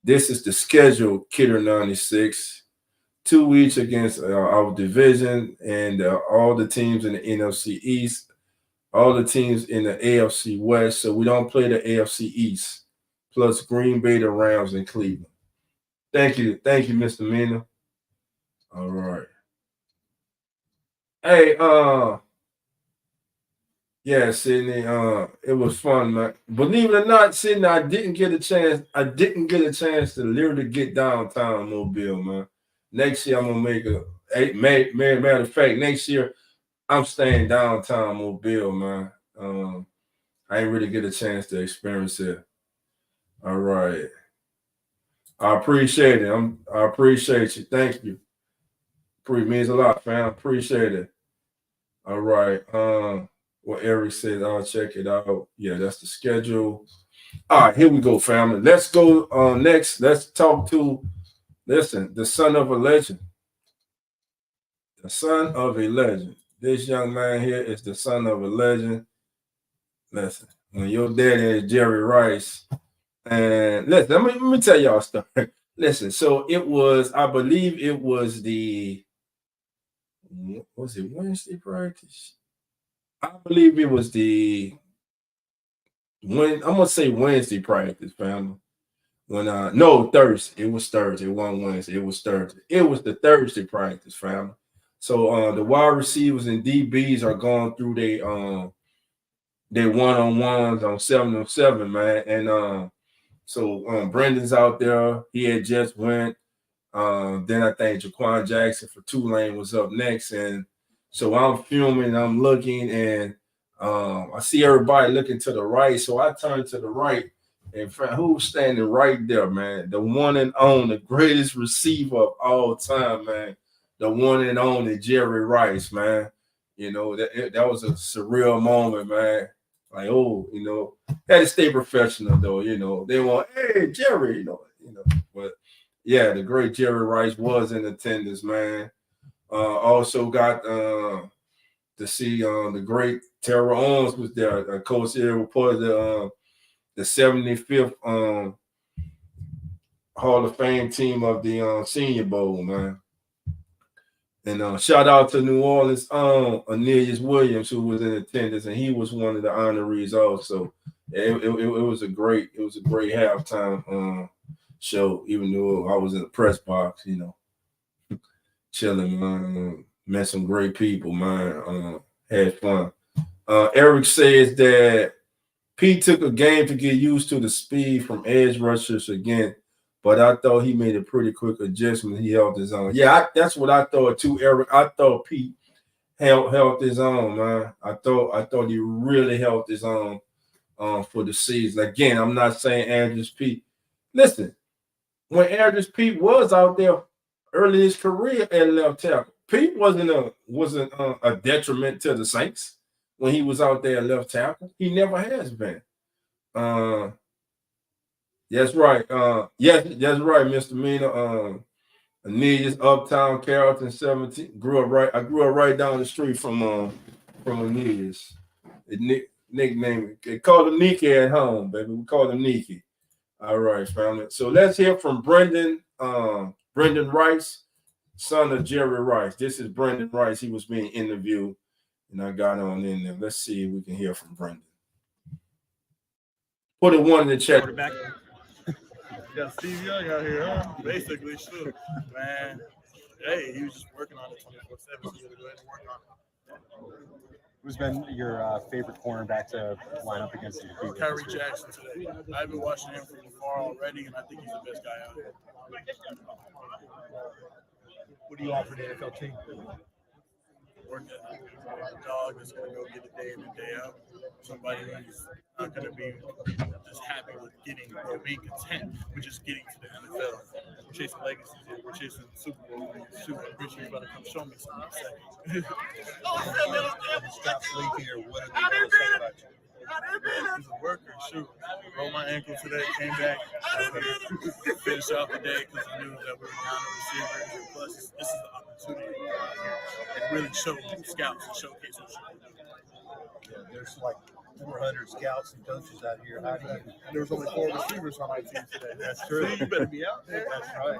this is the schedule, Kidder 96. 2 weeks against our division and all the teams in the NFC East, all the teams in the AFC West. So we don't play the AFC East, plus Green Bay, the Rams, and Cleveland. Thank you, Mr. Meaner. All right. Hey, yeah, Sydney. It was fun, man. Believe it or not, Sydney, I didn't get a chance to literally get downtown Mobile, man. Next year, I'm gonna make matter of fact, next year I'm staying downtown Mobile, man. I ain't really get a chance to experience it. All right. I appreciate it. I appreciate you. Thank you. Means a lot, fam. Appreciate it. All right. What Eric said, I'll check it out. Yeah, that's the schedule. All right, here we go, family. Let's go next. Let's talk to, the son of a legend. The son of a legend. This young man here is the son of a legend. Listen, when your daddy is Jerry Rice, and listen, let me tell y'all a story. Listen, so I believe it was was it Wednesday practice? I believe it was I'm gonna say Wednesday practice, family. Thursday. It was Thursday. It wasn't Wednesday. It was Thursday. It was the Thursday practice, family. So the wide receivers and DBs are going through their one-on-ones on 7-on-7, man. And so Brendan's out there. He had just went. Then I think Jaquan Jackson for Tulane was up next. And so I'm filming, I'm looking, and I see everybody looking to the right. So I turn to the right, and who's standing right there, man? The one and only, the greatest receiver of all time, man. The one and only Jerry Rice, man. That was a surreal moment, man. Like, had to stay professional though. They want, hey, Jerry, but yeah, the great Jerry Rice was in attendance, man. Also got to see the great Terrell Owens was there. Coach here reported the 75th Hall of Fame team of the Senior Bowl, man. And shout out to New Orleans Aeneas Williams, who was in attendance, and he was one of the honorees also. It was a great halftime show, even though I was in the press box, chilling, man. Met some great people, man. Had fun. Eric says that Pete took a game to get used to the speed from edge rushers again, but I thought he made a pretty quick adjustment. He held his own. Yeah, that's what I thought too, Eric. I thought Pete held his own, man. I thought he really held his own for the season. Again, I'm not saying Andrews Pete. Listen, when Andrews Pete was out there early in his career at left tackle, Pete wasn't a detriment to the Saints when he was out there at left tackle. He never has been. That's right. Yes, that's right, Mr. Mina. Aeneas, Uptown, Carrollton, 17. I grew up right down the street from Aeneas. Nickname. They call him Nikki at home, baby. We call him Nikki. All right, family. So let's hear from Brendan Rice, son of Jerry Rice. This is Brendan Rice. He was being interviewed, and I got on in there. Let's see if we can hear from Brendan. Put a one in the chat. Quarterback. Got Steve Young out here, huh? Basically, sure. Man, hey, he was just working on it 24/7. So you gotta go ahead and work on it. Who's been your favorite cornerback to line up against you? Kyrie Jackson today. I've been watching him from afar already, and I think he's the best guy out here. What do you offer the NFL team? Work a dog that's going to go get it day in and day out. Somebody who's not going to be just happy with or being content with just getting to the NFL. We're chasing legacies here. We're chasing Super Bowl. I'm pretty sure you're about to come show me something in a second. Stop sleeping here. What are they going to say about you? He's a worker. Shoot. Rolled my ankle today, came back, finished off the day because I knew that we were down the receivers. And plus, this is an opportunity and really show scouts and showcase what you can do. Yeah, there's like 400 scouts and coaches out here. There was only 4 receivers on my team today. That's true. So you better be out there. That's right.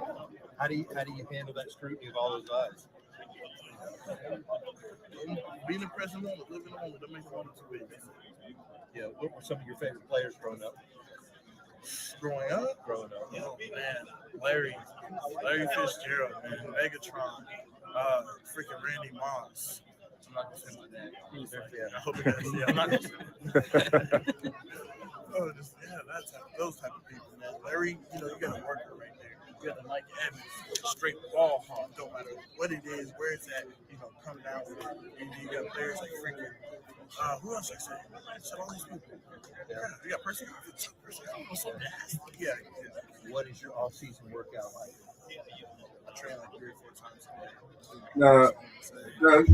How do you handle that scrutiny of all those eyes? Being in the present moment, living in the moment, that makes the moment too big. Yeah, what were some of your favorite players growing up? Growing up? Oh, man. Larry Fitzgerald, man. Megatron. Freaking Randy Moss. I'm not going to say my dad. I hope he does. Yeah, I'm not going to say those type of people, man. Larry, you got a worker right there. You got the Mike Evans, straight ball hawk, don't matter what it is, where it's at, come down with it. And you got players like freaking, who else I say? I said all these people. Yeah, you got Percy. Yeah. What is your off-season workout like? I train like 3 or 4 times a day.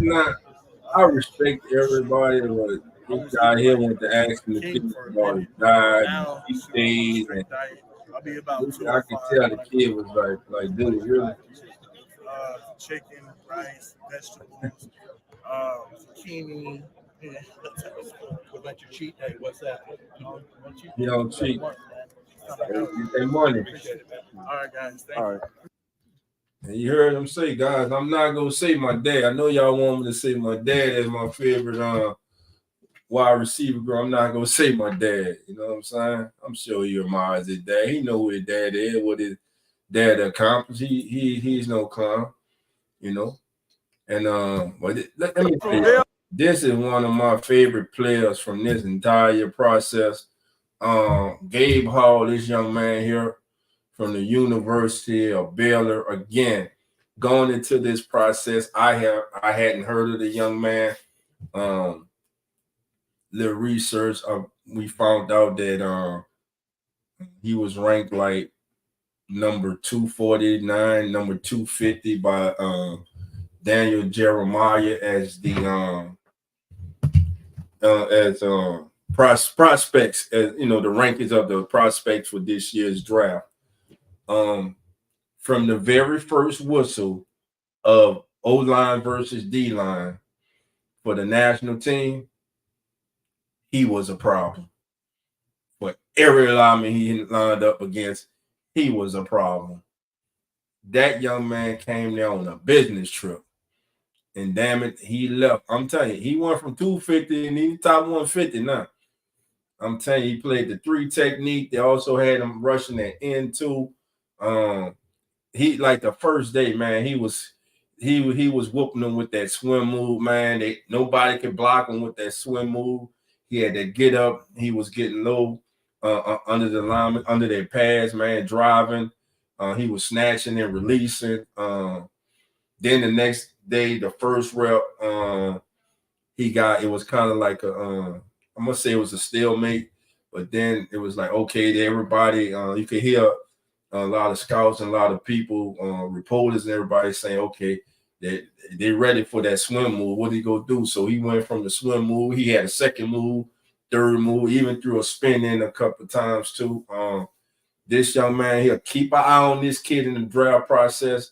Nah. I respect everybody, but this guy here went to ask me the kid about his diet, he stayed, and I'll be about 2 I could tell the kid was like, dude, really? Chicken, rice, vegetables, zucchini. Yeah, that type of stuff. What about your cheat day? What's that? You don't cheat. You pay money. All right, guys. Thank you. And you heard him say, guys, I'm not going to say my dad. I know y'all want me to say my dad is my favorite wide receiver, girl. I'm not going to say my dad. You know what I'm saying? I'm sure he admires his dad. He know who his dad is, what his dad accomplished. He's no clown, And but let me tell you, this is one of my favorite players from this entire process. Gabe Hall, this young man here from the University of Baylor. Again, going into this process, I hadn't heard of the young man. Little research, we found out that he was ranked like number 249, number 250 by Daniel Jeremiah as the prospects, as the rankings of the prospects for this year's draft. From the very first whistle of O-line versus D-line for the national team, he was a problem. For every lineman he lined up against, he was a problem. That young man came there on a business trip. And damn it, he left. I'm telling you, he went from 250 and he's top 150 now. I'm telling you, he played the 3 technique. They also had him rushing at N2. He like the first day, man, he was whooping them with that swim move, man. Nobody could block him with that swim move. He had that get up. He was getting low under the lineman, under their pads, man, driving. He was snatching and releasing. Then the next day, the first rep, it was kind of like I'm gonna say it was a stalemate, but then it was like, okay, everybody, you could hear a lot of scouts and a lot of people, reporters and everybody saying, okay, they're ready for that swim move. What did he go do? So he went from the swim move. He had a second move, third move, even threw a spin in a couple of times too. This young man, he'll keep an eye on this kid in the draft process.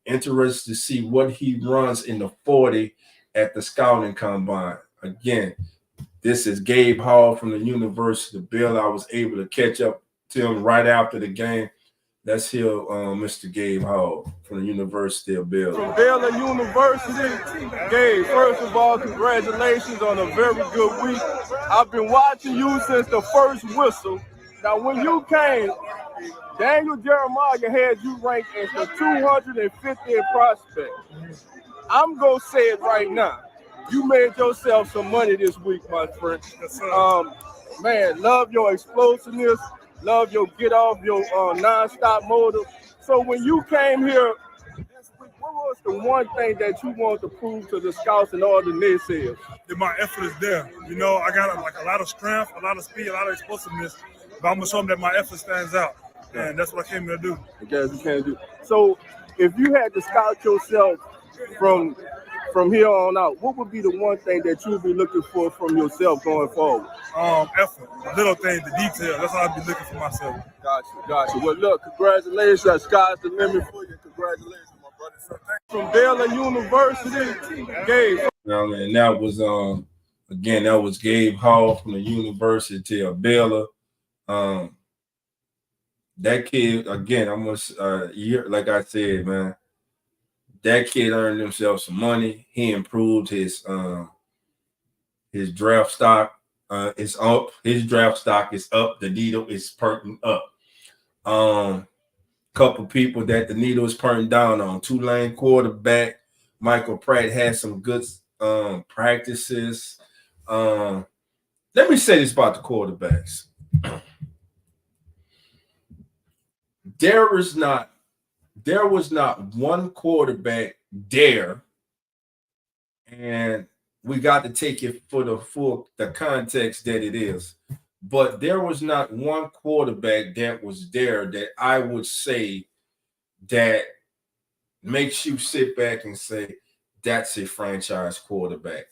Interested to see what he runs in the 40 at the scouting combine. Again, this is Gabe Hall from the University of Baylor. I was able to catch up to him right after the game. Let's hear Mr. Gabe Hall from the University of Baylor. From Baylor University, Gabe, first of all, congratulations on a very good week. I've been watching you since the first whistle. Now, when you came, Daniel Jeremiah had you ranked as the 250th prospect. I'm going to say it right now. You made yourself some money this week, my friend. Man, love your explosiveness. Love your get off, your non-stop motor. So when you came here this week, what was the one thing that you want to prove to the scouts and all the naysayers? That my effort is there. You know, I got like a lot of strength, a lot of speed, a lot of explosiveness, but I'm going to show them that my effort stands out. And that's what I came here to do. I guess you can do. So if you had to scout yourself from here on out, what would be the one thing that you would be looking for from yourself going forward? Effort, the little things, the detail. That's all I'd be looking for myself. Gotcha. Well, look, congratulations. Sky's the limit for you. Congratulations, my brother. So from Baylor University, Gabe. And that was again, that was Gabe Hall from the University of Baylor. That kid, again, like I said, man, that kid earned himself some money. He improved his draft stock. Is up. His draft stock is up. The needle is perking up. Couple people that the needle is perking down on. Tulane quarterback Michael Pratt had some good practices. Let me say this about the quarterbacks. There was not one quarterback there, and we got to take it for the context that it is. But there was not one quarterback that was there that I would say that makes you sit back and say, that's a franchise quarterback.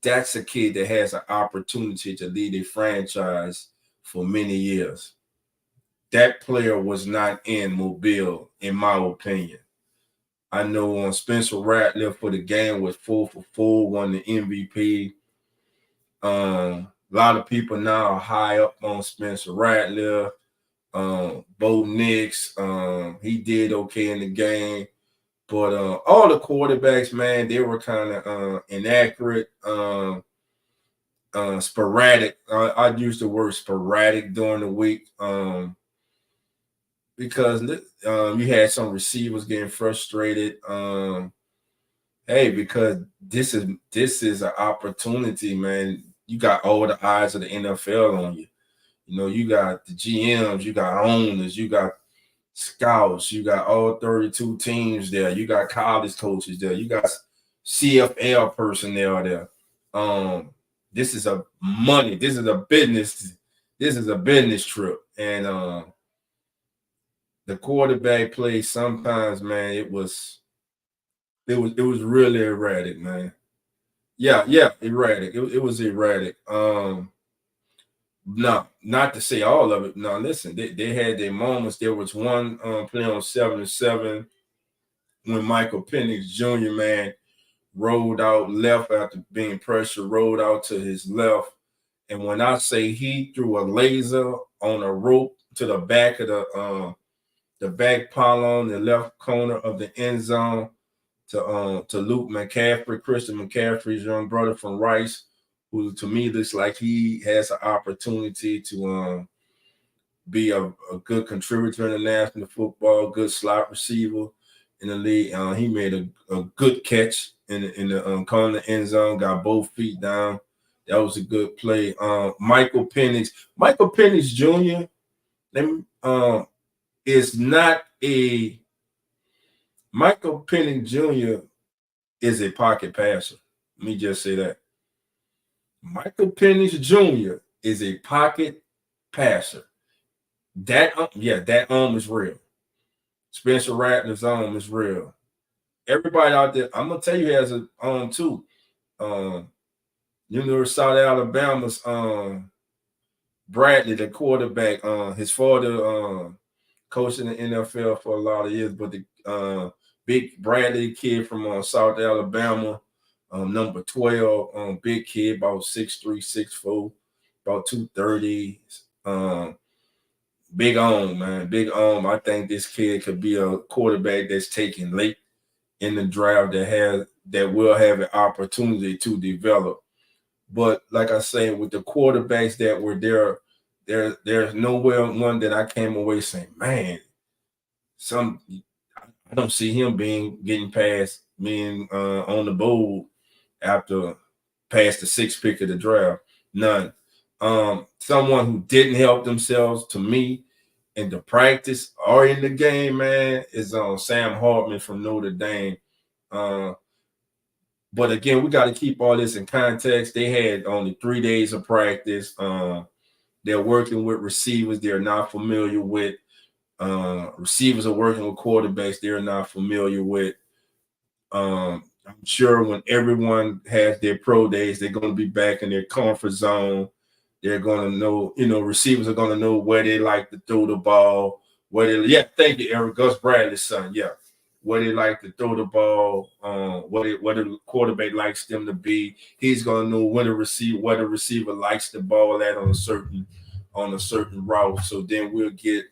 That's a kid that has an opportunity to lead a franchise for many years. That player was not in Mobile, in my opinion. I know Spencer Rattler for the game was 4 for 4, won the MVP. A lot of people now are high up on Spencer Rattler. Bo Nix, he did okay in the game. But all the quarterbacks, man, they were kind of inaccurate, sporadic. I'd use the word sporadic during the week. Because you had some receivers getting frustrated. Because this is an opportunity, man. You got all the eyes of the NFL on you. You know, you got the GMs, you got owners, you got scouts, you got all 32 teams there. You got college coaches there. You got CFL personnel there. This is a money. This is a business. This is a business trip, and the quarterback play sometimes, man, it was really erratic, man. Yeah, erratic. It was erratic. No, not to say all of it. No, listen, they had their moments. There was one play on 7-7 when Michael Penix Jr., man, rolled out left after being pressured, rolled out to his left. And when I say he threw a laser on a rope to the back of the back pylon, the left corner of the end zone to Luke McCaffrey, Christian McCaffrey's young brother from Rice, who to me looks like he has an opportunity to be a good contributor in the National Football, good slot receiver in the league. He made a good catch in the corner end zone, got both feet down. That was a good play. Michael Penix Jr. Is not a Michael Penix Jr. is a pocket passer. Let me just say that. Michael Penix Jr. is a pocket passer. That arm is real. Spencer Rattler's arm is real. Everybody out there, I'm gonna tell you, has an arm too. University of South Alabama's Bradley, the quarterback, his father coached in the NFL for a lot of years, but the big Bradley kid from South Alabama, number 12, big kid, about 6'3", 6'4", about 230. Big arm, man, big arm. I think this kid could be a quarterback that's taken late in the draft that will have an opportunity to develop. But like I say, with the quarterbacks that were there's nowhere one that I came away saying, man, I don't see him getting past being on the board after past the 6th pick of the draft. None. Someone who didn't help themselves to me in the practice or in the game, man, is Sam Hartman from Notre Dame. But again, we got to keep all this in context. They had only 3 days of practice. They're working with receivers they're not familiar with. Receivers are working with quarterbacks they're not familiar with. I'm sure when everyone has their pro days, they're going to be back in their comfort zone. They're going to know, receivers are going to know where they like to throw the ball. Thank you, Eric. Gus Bradley's son, where they like to throw the ball, what the quarterback likes them to be. He's going to know where the receiver likes the ball at on a certain route. So then we'll get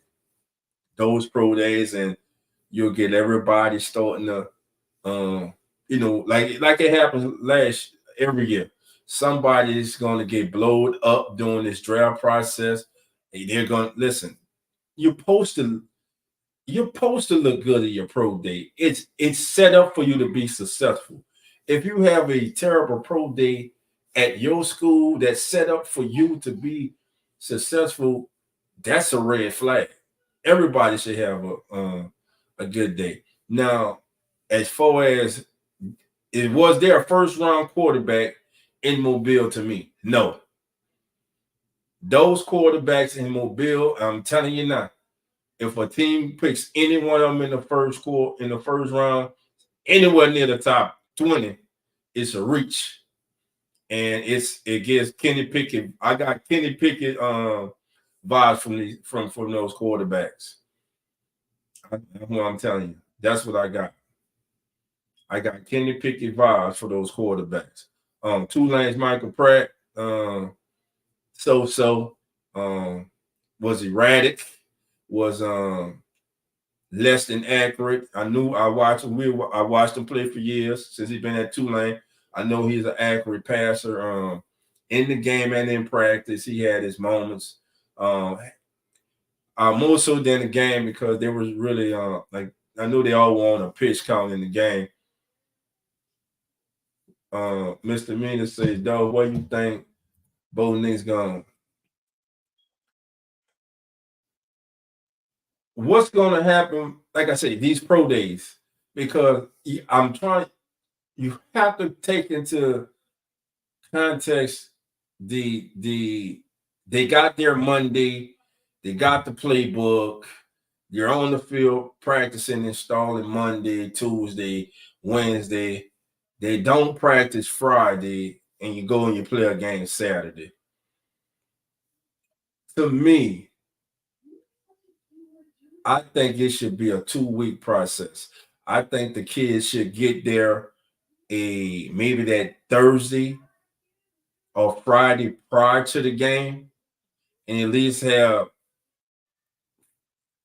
those pro days, and you'll get everybody starting to, like it happens every year. Somebody's going to get blowed up during this draft process. And they're going to listen. You're supposed to look good at your pro day. It's set up for you to be successful. If you have a terrible pro day at your school that's set up for you to be successful, that's a red flag. Everybody should have a good day. Now, as far as was there a first round quarterback in Mobile to me? No. Those quarterbacks in Mobile, I'm telling you now, if a team picks any one of them in the first round, anywhere near the top 20, it's a reach. And it gives Kenny Pickett. I got Kenny Pickett vibes from those quarterbacks. I'm telling you, that's what I got. I got Kenny Pickett vibes for those quarterbacks. Tulane's Michael Pratt, was erratic, was less than accurate. I watched him play for years since he's been at Tulane. I know he's an accurate passer. In the game and in practice, he had his moments. More so than the game, because there was really I know they all want a pitch count in the game. Mr. Mina says, "Dog, what do you think Bo Nix gone? What's going to happen?" Like I say, these pro days, because you have to take into context they got their Monday, they got the playbook, you're on the field practicing, installing Monday, Tuesday, Wednesday. They don't practice Friday, and you go and you play a game Saturday. To me, I think it should be a 2-week process. I think the kids should get there maybe that Thursday or Friday prior to the game, and at least have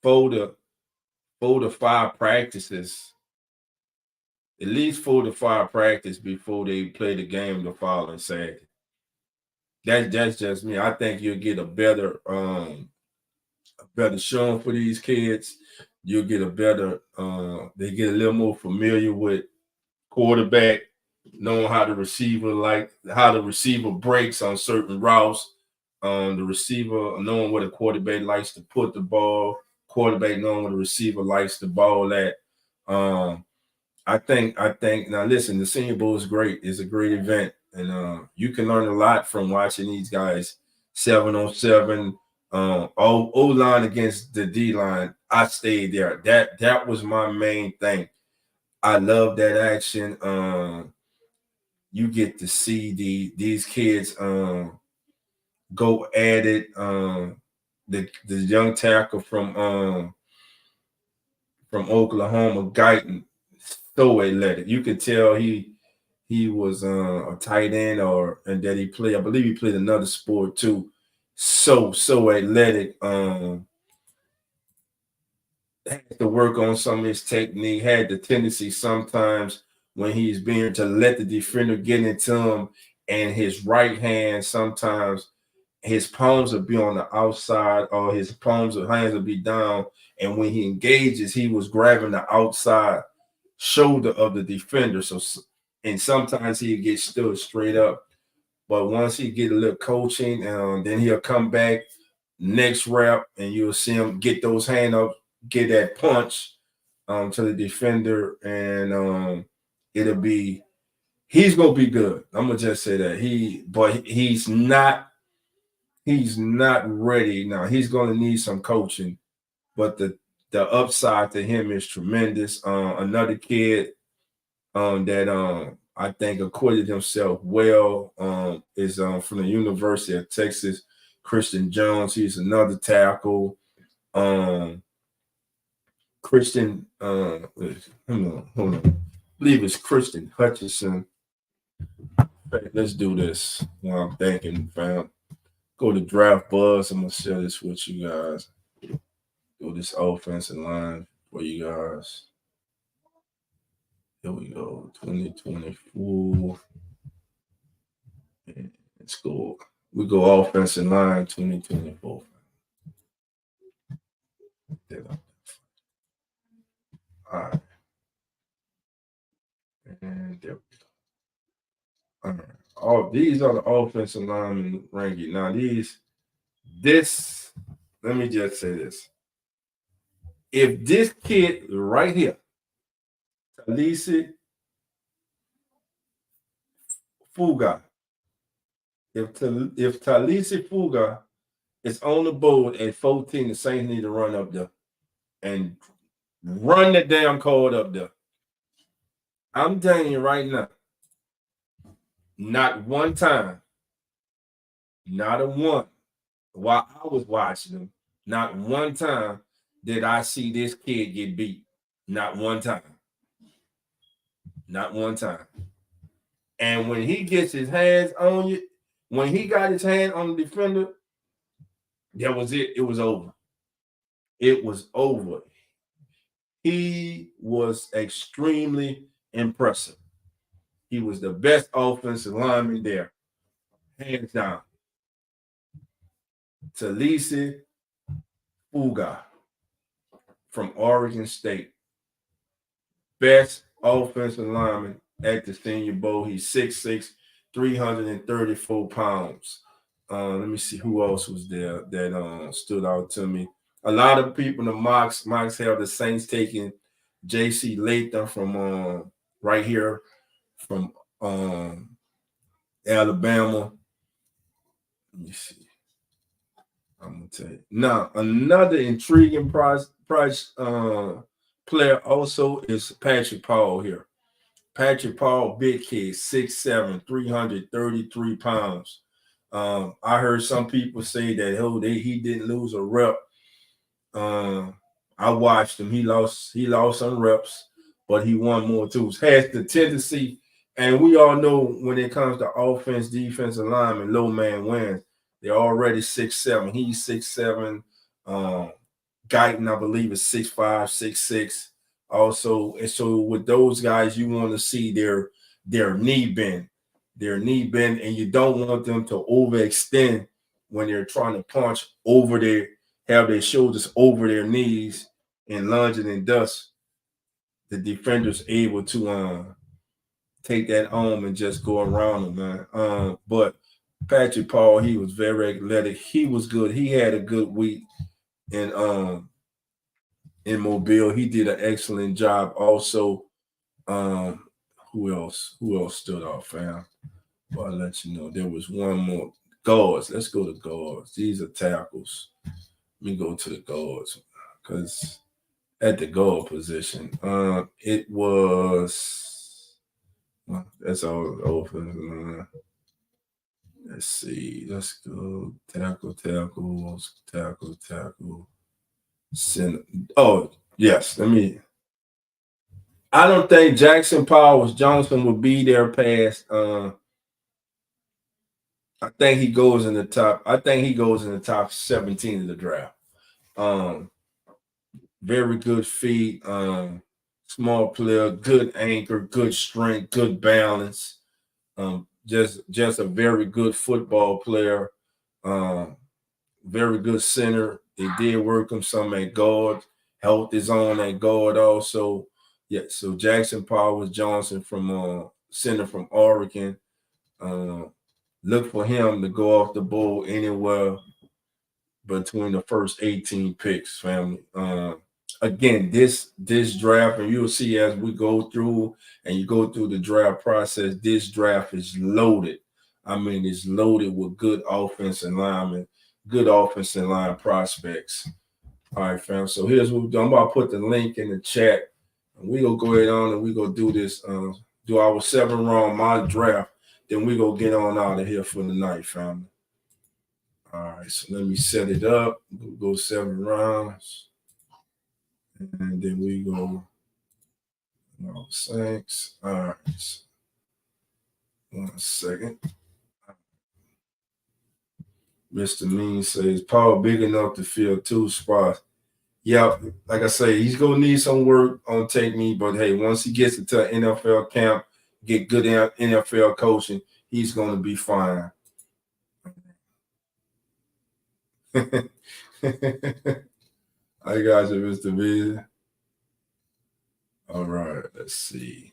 4 to 5 practices, at least 4 to 5 practice before they play the game the following Saturday. That's just me. I think you'll get a better showing for these kids. You'll get a better they get a little more familiar with quarterback, knowing how the receiver breaks on certain routes. The receiver knowing where the quarterback likes to put the ball, quarterback knowing where the receiver likes the ball at. I think now listen, the Senior Bowl is great. It's a great event, and you can learn a lot from watching these guys 7-on-7. O line against the D line. I stayed there. That was my main thing. I love that action. You get to see these kids go at it. The young tackle from Oklahoma, Guyton, so athletic. You could tell he was a tight end, and that he played. I believe he played another sport too. So athletic. Had to work on some of his technique. Had the tendency sometimes when he's being to let the defender get into him, and his right hand sometimes his palms will be on the outside, or his hands will be down. And when he engages, he was grabbing the outside shoulder of the defender. And sometimes he'd get stood straight up. But once he get a little coaching, then he'll come back next rep, and you'll see him get those hands up, get that punch to the defender, and he's gonna be good. I'm gonna just say that he's not ready now. He's gonna need some coaching, but the upside to him is tremendous. Another kid that I think acquitted himself well is from the University of Texas, Christian Jones. He's another tackle. Christian, hold on. I believe it's Christian Hutchinson. Let's do this while I'm thinking, fam. Go to Draft Buzz. I'm gonna share this with you guys. Go this offensive line for you guys. Here we go. 2024. Let's go. We go offensive line 2024. All right. And there we go. All right. These are the offensive linemen ranking. Now, let me just say this. If this kid right here, Talisi Fuga, if Talisi Fuga is on the board at 14, the Saints need to run up there and run the damn code up there. I'm telling you right now, not one time, not a one, while I was watching him, not one time did I see this kid get beat. Not one time. Not one time. And when he gets his hands on you, when he got his hand on the defender, that was it. It was over. It was over. He was extremely impressive. He was the best offensive lineman there, hands down. Talisi Fuga from Oregon State, best offensive lineman at the Senior Bowl. He's 6'6", 334 pounds. Let me see who else was there that stood out to me. A lot of people in the mocks have the Saints taking J.C. Latham from right here from Alabama. Let me see. I'm gonna tell you. Now, another intriguing player also is Patrick Paul here. Patrick Paul, big kid, 6'7", 333 pounds. I heard some people say that he didn't lose a rep. I watched him. He lost some reps, but he won more too. Has the tendency, and we all know when it comes to offense, defense, and lineman, low man wins. They're already 6'7". He's 6'7". Guyton, I believe, is 6'5", 6'6". Also, and so with those guys, you want to see their knee bend, and you don't want them to overextend when they're trying to punch have their shoulders over their knees and lunging and thus the defender's able to take that home and just go around them, man. But Patrick Paul, he was very athletic. He was good. He had a good week in Mobile. He did an excellent job. Also, who else stood out, fam? Well, I'll let you know. There was one more. Guards. Let's go to guards. These are tackles. Let me go to the guards because at the guard position, it was. Well, that's all open. Let's see. Let's go tackle. Center. Oh yes. I don't think Jackson Powers Johnson will be there past. I think he goes in the top. I think he goes in the top 17 of the draft. Very good feet. Small player, good anchor, good strength, good balance. Just a very good football player. Very good center. They did work him some at guard. Health is on at guard also. Yeah, so Jackson Powers Johnson from center from Oregon. Look for him to go off the board anywhere between the first 18 picks, family. Again, this draft, and you'll see as we go through and you go through the draft process, this draft is loaded. I mean, it's loaded with good offensive linemen, good offensive line prospects. All right, fam. So here's what we're doing. I'm about to put the link in the chat. And we're going to go ahead on and we're going to do this, do our 7-round mock draft. Then we're going to get on out of here for the night, family. All right, so let me set it up. We'll go 7 rounds. And then we go, no, thanks. All right. 1 second. Mr. Mean says, Paul big enough to fill 2 spots. Yeah, like I say, he's going to need some work on technique, but hey, once he gets into an NFL camp, get good NFL coaching, he's going to be fine. How you guys are, Mr. B? All right, let's see.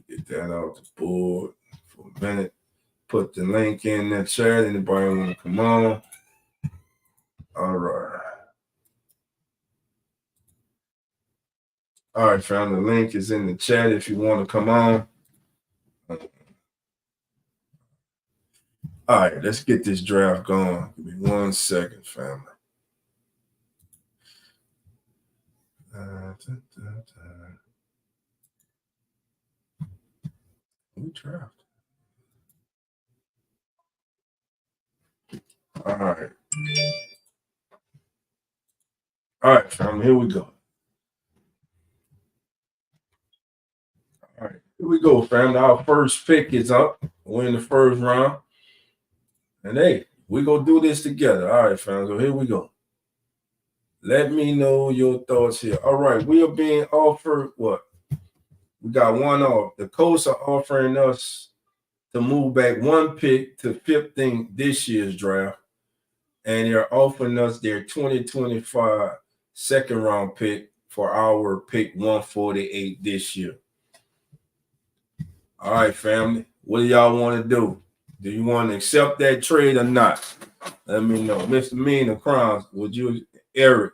Get that off the board for a minute. Put the link in the chat. Anybody want to come on? All right. All right, fam. The link is in the chat if you want to come on. All right, let's get this draft going. Give me 1 second, family. We draft. All right. All right, family. Here we go. All right, here we go, family. Our first pick is up. We're in the first round. And hey, we're going to do this together. All right, fam. So here we go. Let me know your thoughts here. All right, we are being offered what? We got one off. The Colts are offering us to move back 1 pick to 15 this year's draft. And they're offering us their 2025 second-round pick for our pick 148 this year. All right, family. What do y'all want to do? Do you want to accept that trade or not? Let me know. Mr. Mean the Crowns, would you, Eric?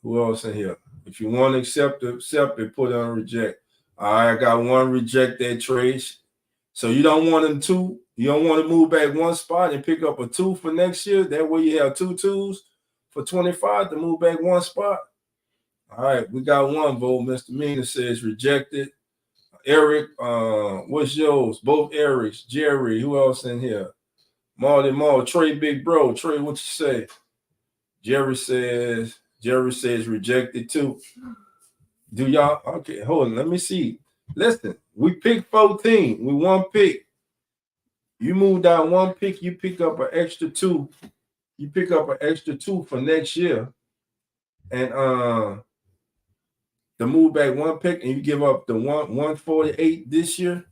Who else in here? If you want to accept it, put on reject. All right, I got 1 reject that trade. So you don't want them 2? You don't want to move back 1 spot and pick up a 2 for next year? That way you have 2 2s for 25 to move back 1 spot? All right, we got 1 vote. Mr. Mean says rejected. Eric, what's yours? Both Erics. Jerry, who else in here? Marty Mall, Trey, big bro. Trey, what you say? Jerry says rejected too. Do y'all okay? Hold on, let me see. Listen, we picked 14. We one pick. You move down one pick, you pick up an extra 2. You pick up an extra 2 for next year. And to move back one pick and you give up the 148 this year.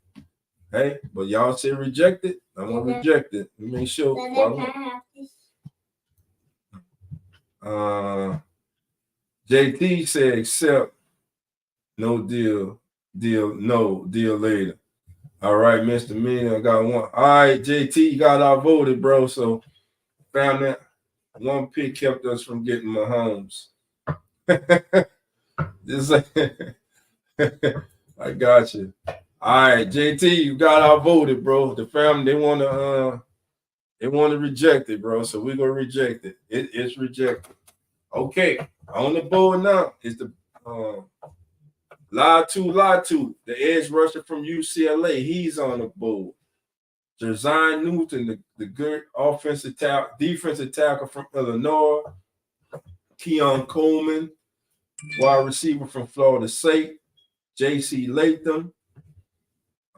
Hey, but y'all say reject it. I'm gonna reject it. Let me make sure. JT said accept, no deal, no deal later. All right, Mr. Million, I got one. All right, JT, you got outvoted, bro. So found that one pick kept us from getting Mahomes. This I got you. All right, JT, you got outvoted, bro. The family they want to reject it, bro. So we're gonna reject it. It's rejected. Okay, on the board now is the Latu, the edge rusher from UCLA. He's on the board. Josiah Newton, the good defensive tackle from Illinois. Keon Coleman, wide receiver from Florida State. J.C. Latham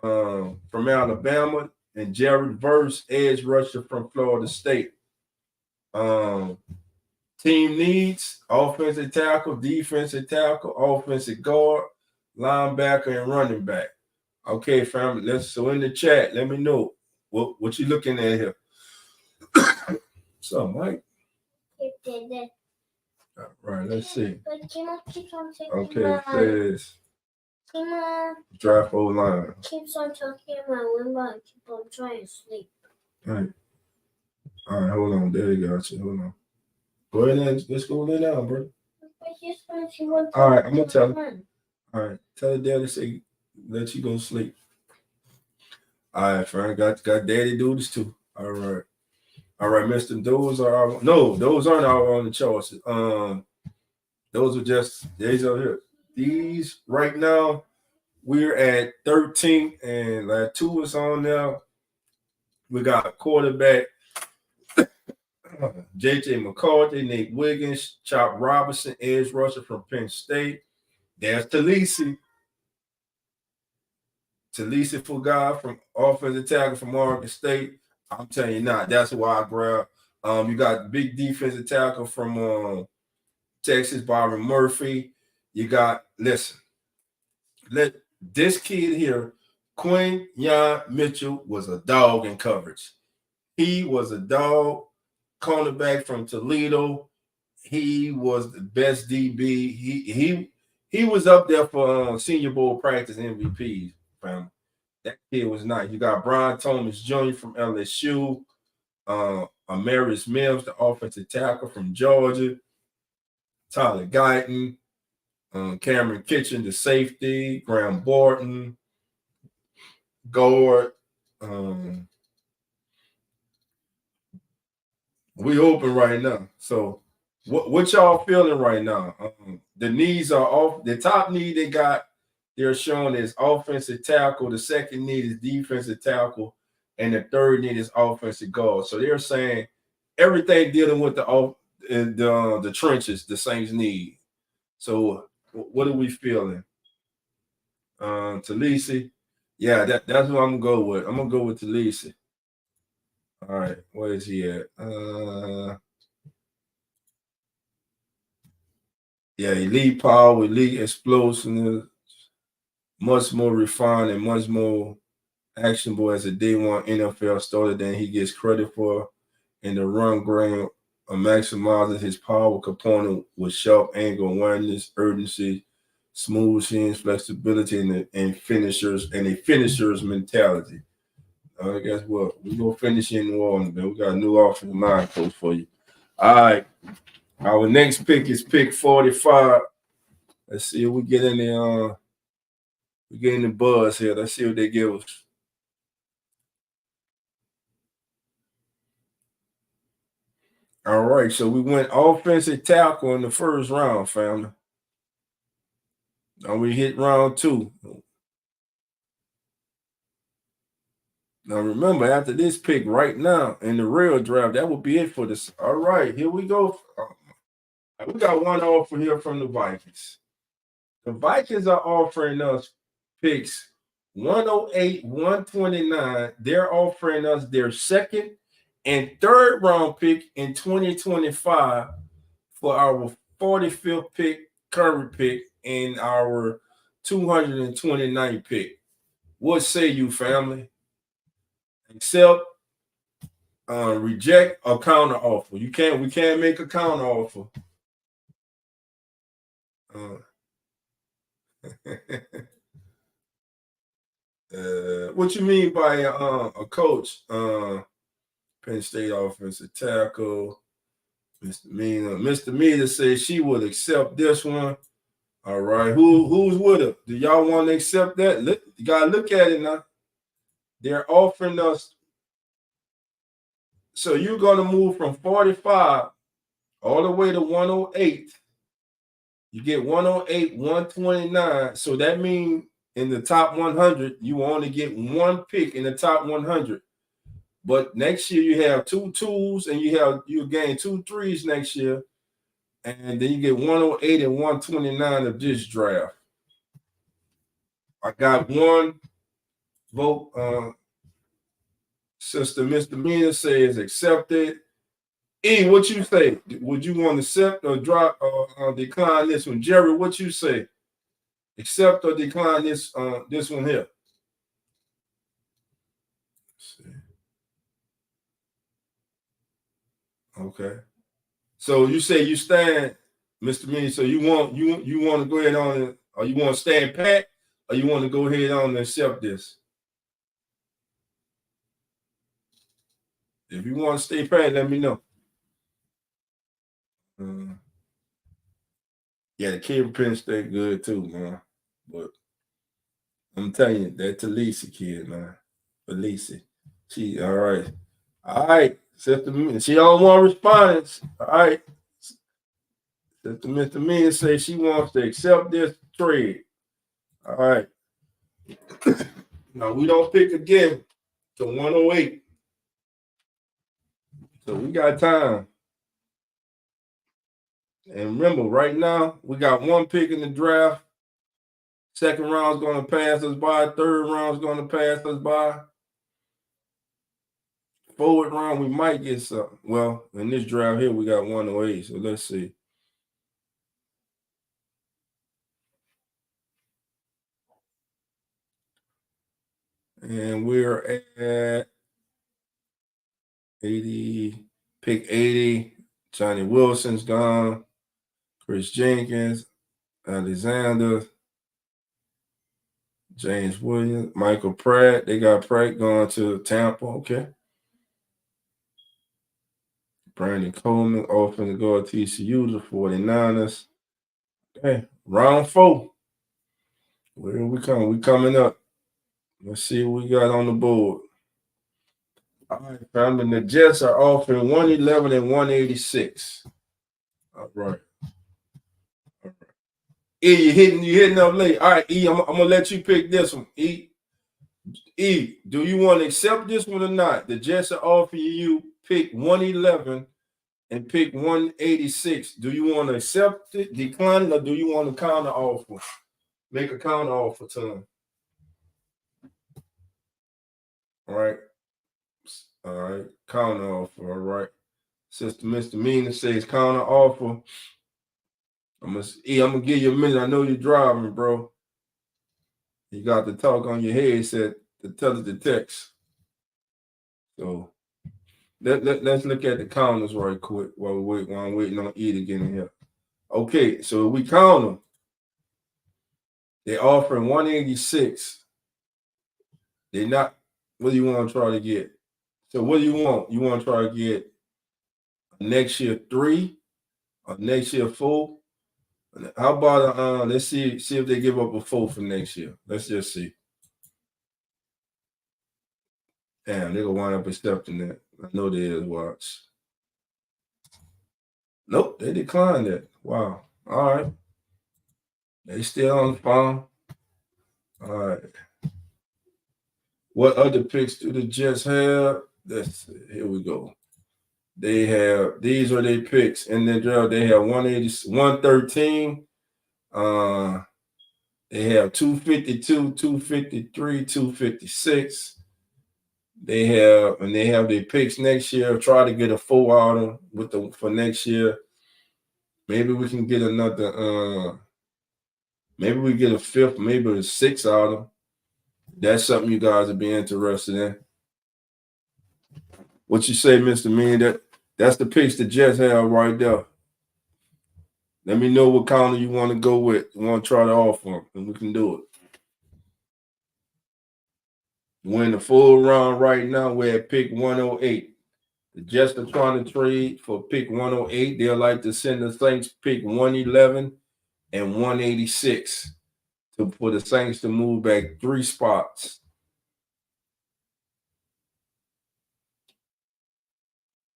from Alabama. And Jared Verse, edge rusher from Florida State. Team needs offensive tackle, defensive tackle, offensive guard, linebacker, and running back. Okay, family. So in the chat, let me know what you looking at here. So, Mike. All right, let's see. Okay, it says draft O-line. Keeps on talking about Limbo. Keep on trying to sleep. All right, hold on. There you go. Hold on. Go ahead and let's go lay down, bro. All right, I'm gonna tell him. All right, tell the daddy say let you go to sleep. All right, friend, got daddy do this too. All right, Mister. Those aren't our on the choices. Those are just these are here. These right now we're at 13, and like 2 is on there. We got quarterback. J.J. McCarthy, Nate Wiggins, Chop Robinson, edge rusher from Penn State. There's Talisi Fugai from offensive tackle from Oregon State. I'm telling you not. That's why I grabbed. You got big defensive tackle from Texas, Byron Murphy. You got this kid here, Quinyon Mitchell, was a dog in coverage. He was a dog. Cornerback from Toledo. He was the best DB. He was up there for Senior Bowl practice MVPs. Fam. That kid was nice. You got Brian Thomas Jr. from LSU. Amaris Mims, the offensive tackle from Georgia. Tyler Guyton. Cameron Kitchen, the safety. Graham Borton. Guard. We open right now. So what y'all feeling right now? The needs are off. The top need they're showing is offensive tackle. The second need is defensive tackle. And the third need is offensive guard. So they're saying everything dealing with the trenches, the Saints need. So what are we feeling? Talisi. Yeah, that's what I'm gonna go with. I'm gonna go with Talisi. All right, where is he at? Yeah, elite power, elite explosiveness, much more refined and much more actionable as a day one NFL starter than he gets credit for in the run game, maximizing his power component with sharp angle awareness, urgency, smooth hands, flexibility, and finisher's mentality. Guess what? We're going to finish in New Orleans, man. We got a new offensive line coach for you. All right. Our next pick is pick 45. Let's see if we get in the buzz here. Let's see what they give us. All right. So we went offensive tackle in the first round, family. Now we hit round 2. Now, remember, after this pick right now in the real draft, that will be it for this. All right, here we go. We got one offer here from the Vikings. The Vikings are offering us picks 108, 129. They're offering us their second and third round pick in 2025 for our 45th pick, current pick, and our 229th pick. What say you, family? Accept, reject, or counter offer. We can't make a counter offer. What you mean by a coach? Penn State offensive tackle, Mr. Meter says she would accept this one. All right, who's with her? Do y'all want to accept that? You gotta look at it now. They're offering us. So you're gonna move from 45 all the way to 108. You get 108, 129. So that means in the top 100, you only get one pick in the top 100. But next year you have 2 2s and you gain 2 3s next year. And then you get 108 and 129 of this draft. I got one vote. Sister Misdemeanor says accepted. E, what you say? Would you want to accept or drop or decline this one? Jerry, what you say? Accept or decline this one here? Let's see. Okay. So you say you stand, Mr. Meany. So you want to go ahead on, or you want to stand pat, or you want to go ahead on and accept this? If you want to stay pat, let me know. Yeah, the kid from Penn State good too, man. But I'm telling you, that Talisa kid, man. Talisa. She all right. All right. Sister, she don't want response. All right. Sister Mr. Mean says she wants to accept this trade. All right. Now we don't pick again to 108. So we got time. And remember, right now, we got one pick in the draft. Second round's going to pass us by. Third round's going to pass us by. Forward round, we might get something. Well, in this draft here, we got 108. So let's see. And we're at 80, pick 80. Johnny Wilson's gone. Chris Jenkins, Alexander, James Williams, Michael Pratt. They got Pratt going to Tampa. Okay. Brandon Coleman, offensive guard TCU, the 49ers. Okay, round 4. Where are we coming? We coming up. Let's see what we got on the board. All right, family. The Jets are offering 111 and 186. All right. E, you hitting up late. All right, E, I'm gonna let you pick this one. E, do you want to accept this one or not? The Jets are offering you pick 111 and pick 186. Do you want to accept it, decline it, or do you want to counter offer? Make a counter offer to them. All right. All right. Counter offer. All right. Sister Misdemeanor says counter offer. I'm gonna give you a minute. I know you're driving, bro. You got the talk on your headset to tell us the text. So let's look at the counters right quick while I'm waiting on E to get in here. Okay, so we count them. They're offering 186. They're not. What do you want to try to get? So what do you want? You want to try to get next year 3 or next year 4? How about let's see if they give up a 4 for next year. Let's just see. Damn, they're gonna wind up accepting that. I know they is. Watch. Nope, they declined it. Wow. All right. They still on the phone. All right. What other picks do the Jets have? Here we go. They have, these are their picks in their draft. They have 180, 113. They have 252, 253, 256. They have their picks next year. Try to get a 4 out of them for next year. Maybe we can get another. Maybe we get a 5th, maybe a 6 out of them. That's something you guys would be interested in. What you say, Mr. Mean? That's the picks the Jets have right there. Let me know what counter you want to go with. You want to try to offer them, and we can do it. We're in the full round right now. We're at pick 108. The Jets are trying to trade for pick 108. They'll like to send the Saints pick 111 and 186 for the Saints to move back 3 spots.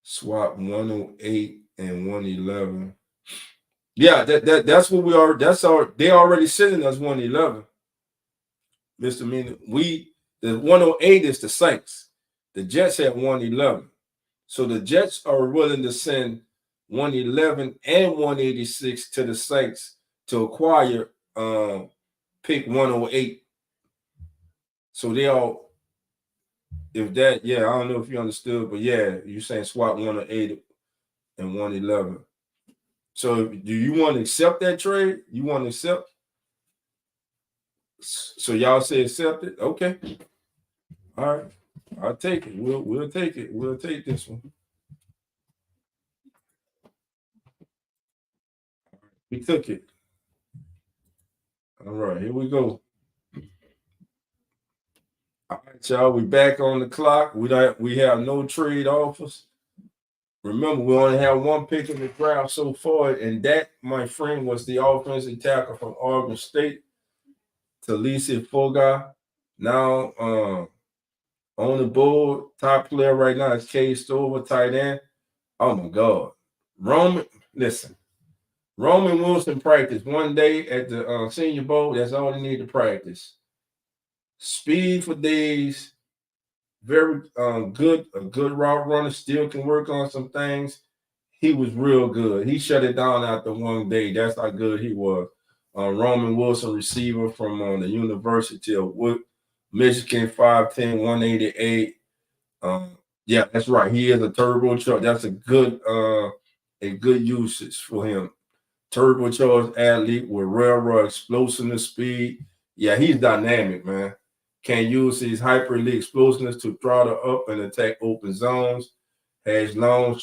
Swap 108 and 111. Yeah, that's what we are. They already sending us 111. Mr. Mean, the 108 is the Saints. The Jets have 111. So the Jets are willing to send 111 and 186 to the Saints to acquire pick 108. So they all, if that, yeah, I don't know if you understood, but yeah, you're saying swap 108 and 111. So do you want to accept that trade? You want to accept? So y'all say accept it? Okay. All right. I'll take it. We'll take it. We'll take this one. We took it. All right, here we go. All right, y'all. We back on the clock. We have no trade offers. Remember, we only have 1 pick in the draft so far, and that, my friend, was the offensive tackle from Oregon State, Talisi Foga. Now on the board, top player right now is Cade Stover, tight end. Oh my God. Roman Wilson practiced 1 day at the Senior Bowl. That's all he needed to practice. Speed for days. Very good, a good route runner. Still can work on some things. He was real good. He shut it down after 1 day. That's how good he was. Roman Wilson, receiver from the University of Michigan, 5'10", 188. Yeah, that's right. He is a turbocharged. That's a good usage for him. Turbocharged athlete with railroad explosiveness, speed. Yeah, he's dynamic, man. Can use his hyper elite explosiveness to throttle up and attack open zones. Has the long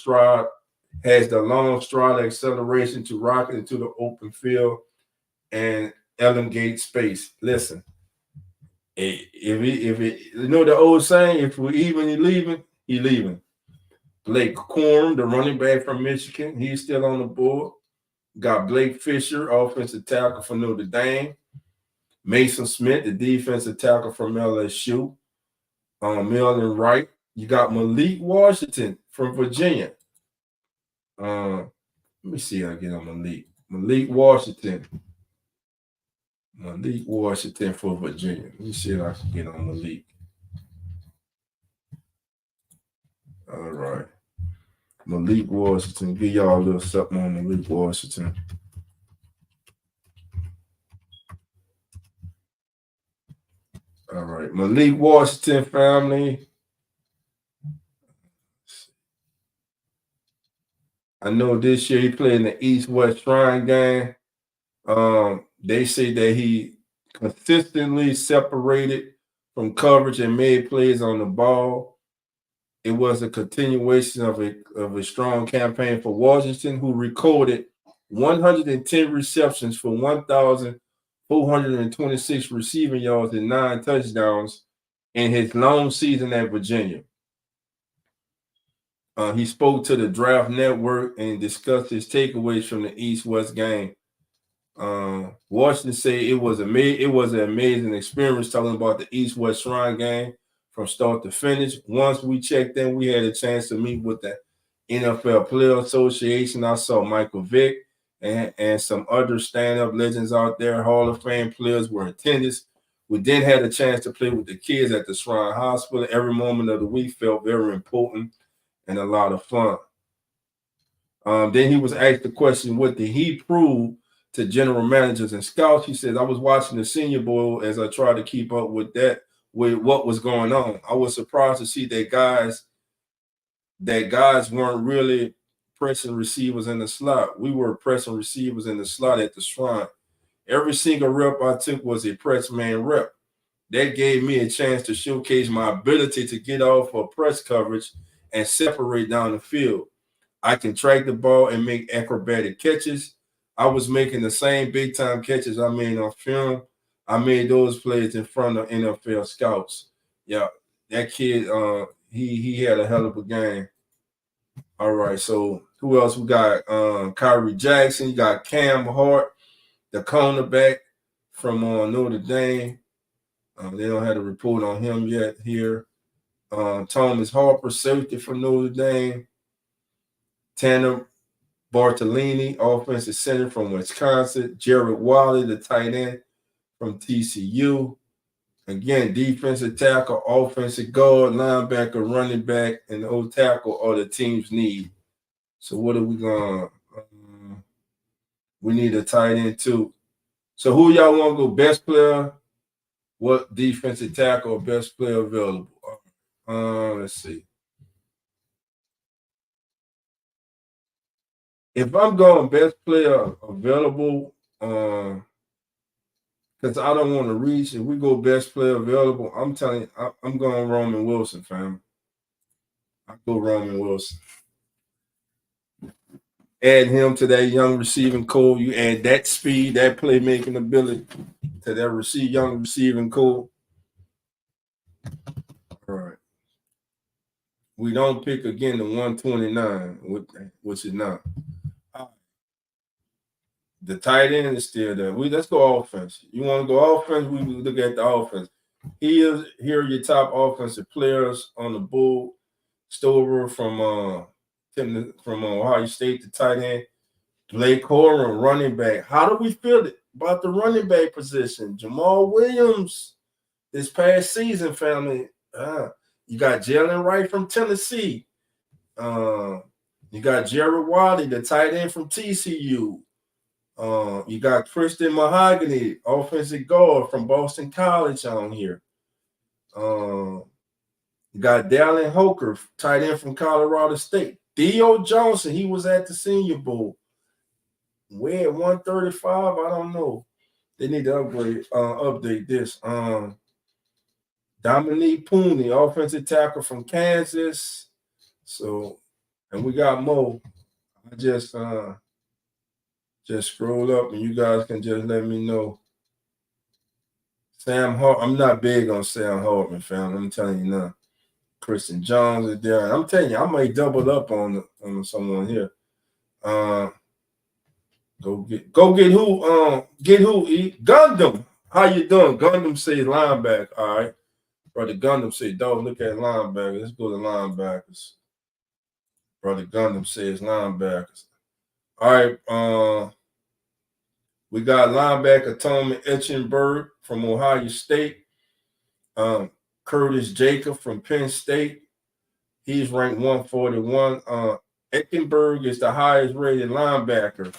stride acceleration to rocket into the open field and elongate space. Listen, if you know the old saying, if we're even, he leaving. Blake Corum, the running back from Michigan, he's still on the board. Got Blake Fisher, offensive tackle from Notre Dame. Mason Smith, the defensive tackle from LSU. Milton Wright. You got Malik Washington from Virginia. Let me see how I get on Malik. Malik Washington for Virginia. Let me see if I can get on Malik. All right. Malik Washington. Give y'all a little something on Malik Washington. All right. Malik Washington family. I know this year he played in the East-West Shrine game. They say that he consistently separated from coverage and made plays on the ball. It was a continuation of a strong campaign for Washington, who recorded 110 receptions for 1,426 receiving yards and 9 touchdowns in his long season at Virginia. He spoke to the Draft Network and discussed his takeaways from the East-West game. Washington said it was an amazing experience, talking about the East-West Shrine game from start to finish. Once we checked in, we had a chance to meet with the NFL Player Association. I saw Michael Vick and some other stand-up legends out there. Hall of Fame players were in attendance. We then had a chance to play with the kids at the Shrine Hospital. Every moment of the week felt very important and a lot of fun. Then he was asked the question, what did he prove to general managers and scouts. He says, I was watching the Senior Bowl as I tried to keep up with what was going on. I was surprised to see that guys weren't really pressing receivers in the slot. We were pressing receivers in the slot at the Shrine. Every single rep I took was a press man rep. That gave me a chance to showcase my ability to get off of press coverage and separate down the field. I can track the ball and make acrobatic catches. I was making the same big-time catches I made on film. I made those plays in front of NFL scouts. Yeah, that kid, he had a hell of a game. All right, so who else we got? Kyrie Jackson. You got Cam Hart, the cornerback from Notre Dame. They don't have a report on him yet here. Thomas Harper, safety for Notre Dame. Tanner Bartolini, offensive center from Wisconsin. Jared Wiley, the tight end from TCU. Again, defensive tackle, offensive guard, linebacker, running back, and old tackle are the team's need. So what are we going to we need a tight end too. So who y'all want to go best player? What defensive tackle or best player available? Let's see. If I'm going best player available, because I don't want to reach, if we go best player available, I'm telling you, I'm going Roman Wilson, fam. I go Roman Wilson. Add him to that young receiving core. You add that speed, that playmaking ability to that young receiving core. All right. We don't pick again the 129, which is not. The tight end is still there. Let's go offense. You want to go offense? We look at the offense. Here are your top offensive players on the board. Stover from Ohio State, the tight end. Blake Corum, running back. How do we feel about the running back position? Jamal Williams this past season, family. You got Jalen Wright from Tennessee. You got Jared Wiley, the tight end from TCU. You got Christian Mahogany, offensive guard from Boston College on here. You got Dallin Hoker, tight end from Colorado State. Theo Johnson, he was at the Senior Bowl. Where at 135? I don't know. They need to update this. Dominique Pooney, offensive tackle from Kansas. So, and we got Mo. I just scroll up and you guys can just let me know. Sam Hart, I'm not big on Sam Hartman, fam. I'm telling you now. Christian Jones is there. And I'm telling you, I might double up on someone here. Go get who? Get who? Gundam. How you doing? Gundam says linebacker. All right. Brother Gundam said, dog, look at linebackers. Let's go to linebackers. Brother Gundam says linebackers. All right. We got linebacker Tommy Etchenberg from Ohio State. Curtis Jacob from Penn State. He's ranked 141. Eckenberg is the highest rated linebacker.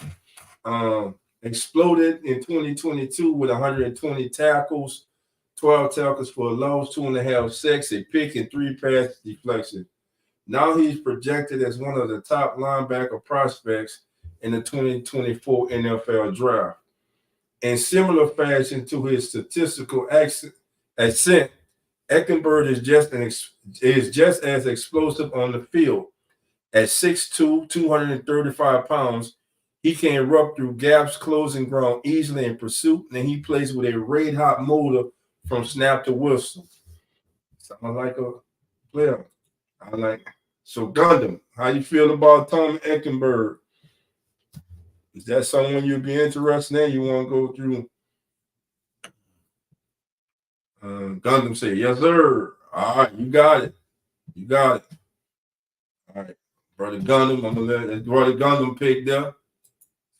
Exploded in 2022 with 120 tackles, 12 tackles for a loss, 2.5 sacks, a pick, and 3 pass deflections. Now he's projected as one of the top linebacker prospects in the 2024 NFL draft. In similar fashion to his statistical ascent, Eckenberg is just as explosive on the field. At 6'2", 235 pounds, he can erupt through gaps, closing ground easily in pursuit, and he plays with a red-hot motor from snap to whistle. Sounds like a player. So Gundam, how you feel about Tom Eckenberg? Is that someone you'd be interested in? You want to go through? Gundam said, yes, sir. All right, you got it. You got it. All right, brother Gundam, I'm gonna let brother Gundam pick there.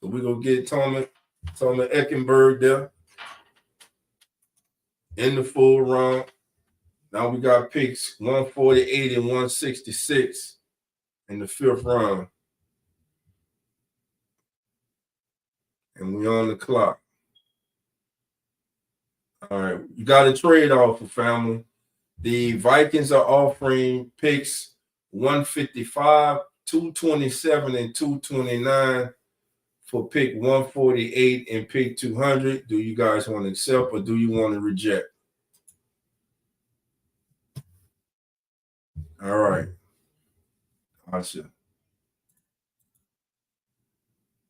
So we're gonna get Tommy Eckenberg there in the full round. Now we got picks 148 and 166 in the 5th round. and we on the clock. All right, you got a trade offer, family. The Vikings are offering picks 155, 227, and 229 for pick 148 and pick 200. Do you guys want to accept or do you want to reject? All right. Gotcha.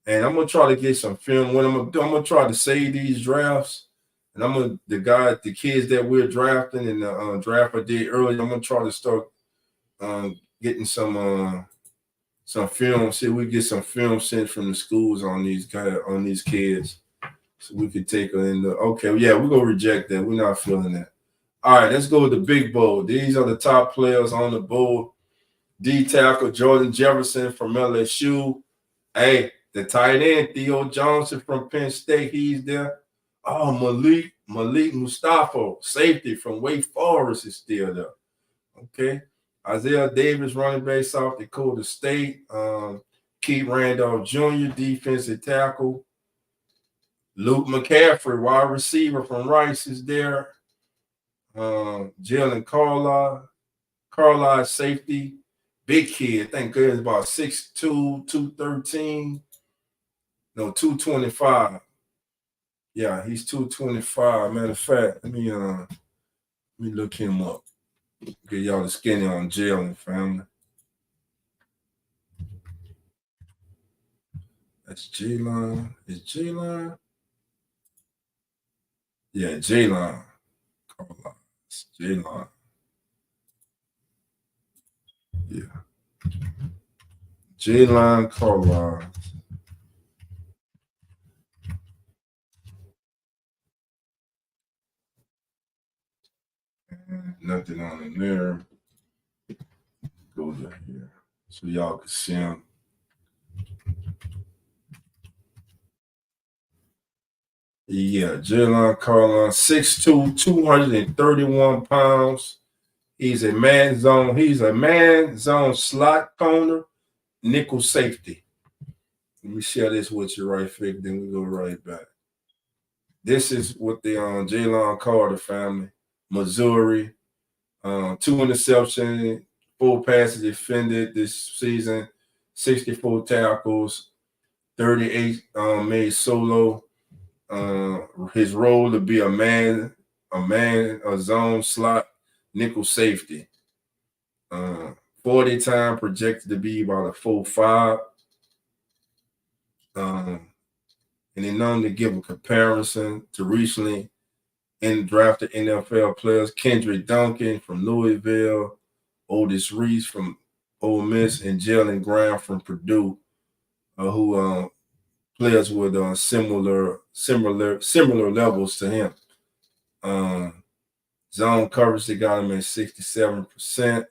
And I'm gonna try to get some film. What I'm gonna do, I'm gonna try to save these drafts. And the kids that we're drafting and the draft I did earlier, I'm gonna try to start getting some film. See if we get some film sent from the schools on these kids, so we could take her in the. Okay, yeah, we're gonna reject that. We're not feeling that. All right, let's go with the big bowl. These are the top players on the bowl. D tackle Jordan Jefferson from LSU. Hey, the tight end Theo Johnson from Penn State. He's there. Oh, Malik Mustafa, safety from Wake Forest, is still there. Okay. Isaiah Davis, running back, South Dakota State. Keith Randolph Jr., defensive tackle. Luke McCaffrey, wide receiver from Rice, is there. Jalen Carlisle, safety. Big kid. I think he's about 6'2", 213. No, 225. Yeah, he's 225. Matter of fact, let me look him up. Get y'all the skinny on Jalen, family. That's J-Line. Is J-Line? Yeah, J-Line. J-Line. Yeah. J-Line Carlisle. Nothing on in there. Go to here so y'all can see him. Yeah, Jalen Carlin, 6'2", 231 pounds. He's a man zone slot corner, nickel safety. Let me share this with you right quick, then we go right back. This is what the Jalen Carter family, Missouri. 2 interceptions, 4 passes defended this season, 64 tackles, 38 made solo. His role to be a zone slot nickel safety. 40 time projected to be about a 4.5. And then known to give a comparison to recently drafted NFL players, Kendrick Duncan from Louisville, Otis Reese from Ole Miss, and Jalen Graham from Purdue, who players with similar levels to him. Zone coverage, they got him at 67%.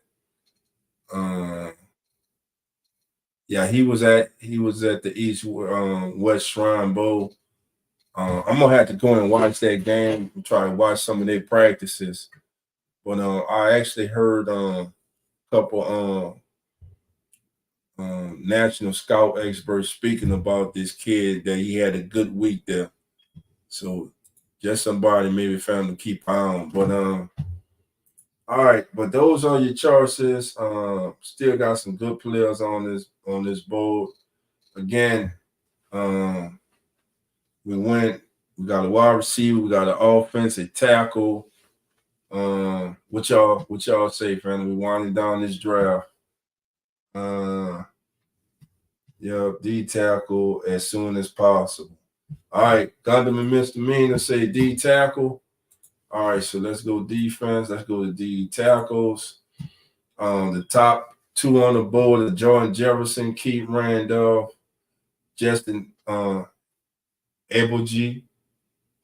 Yeah, he was at the East West Shrine Bowl. I'm gonna have to go and watch that game and try to watch some of their practices. But I actually heard a couple national scout experts speaking about this kid, that he had a good week there. So just somebody maybe found to keep on. But all right, but those are your choices. Still got some good players on this board. Again, we got a wide receiver, we got an offensive tackle. What y'all say, family? We winding down this draft. Yeah, D tackle as soon as possible. All right, Gundam and Misdemeanor say D tackle. All right, so let's go defense. Let's go to D tackles. The top 2 on the board are Jordan Jefferson, Keith Randolph, Justin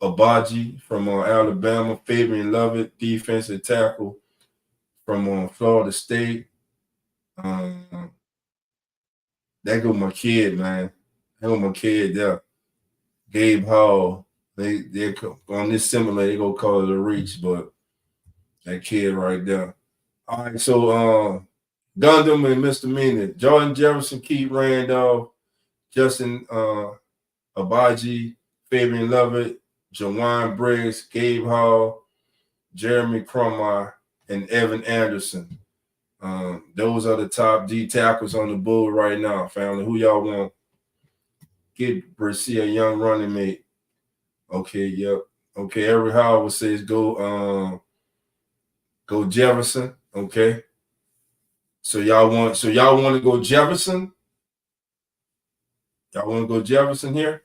Abaji from Alabama, Fabian Lovett, defensive tackle from Florida State. That go my kid, man. That go my kid there. Gabe Hall. They on this simulator, they gonna call it a reach, but that kid right there. All right, so Gundam and Misdemeanor. Jordan Jefferson, Keith Randolph, Justin Abaji, Fabian Lovett, Jawan Briggs, Gabe Hall, Jeremy Crumar, and Evan Anderson. Those are the top D tackles on the board right now, family. Who y'all want? Get Brescia a young running mate. Okay, yep. Okay, Eric Howard says go Jefferson. Okay. So y'all want to go Jefferson? Y'all want to go Jefferson here?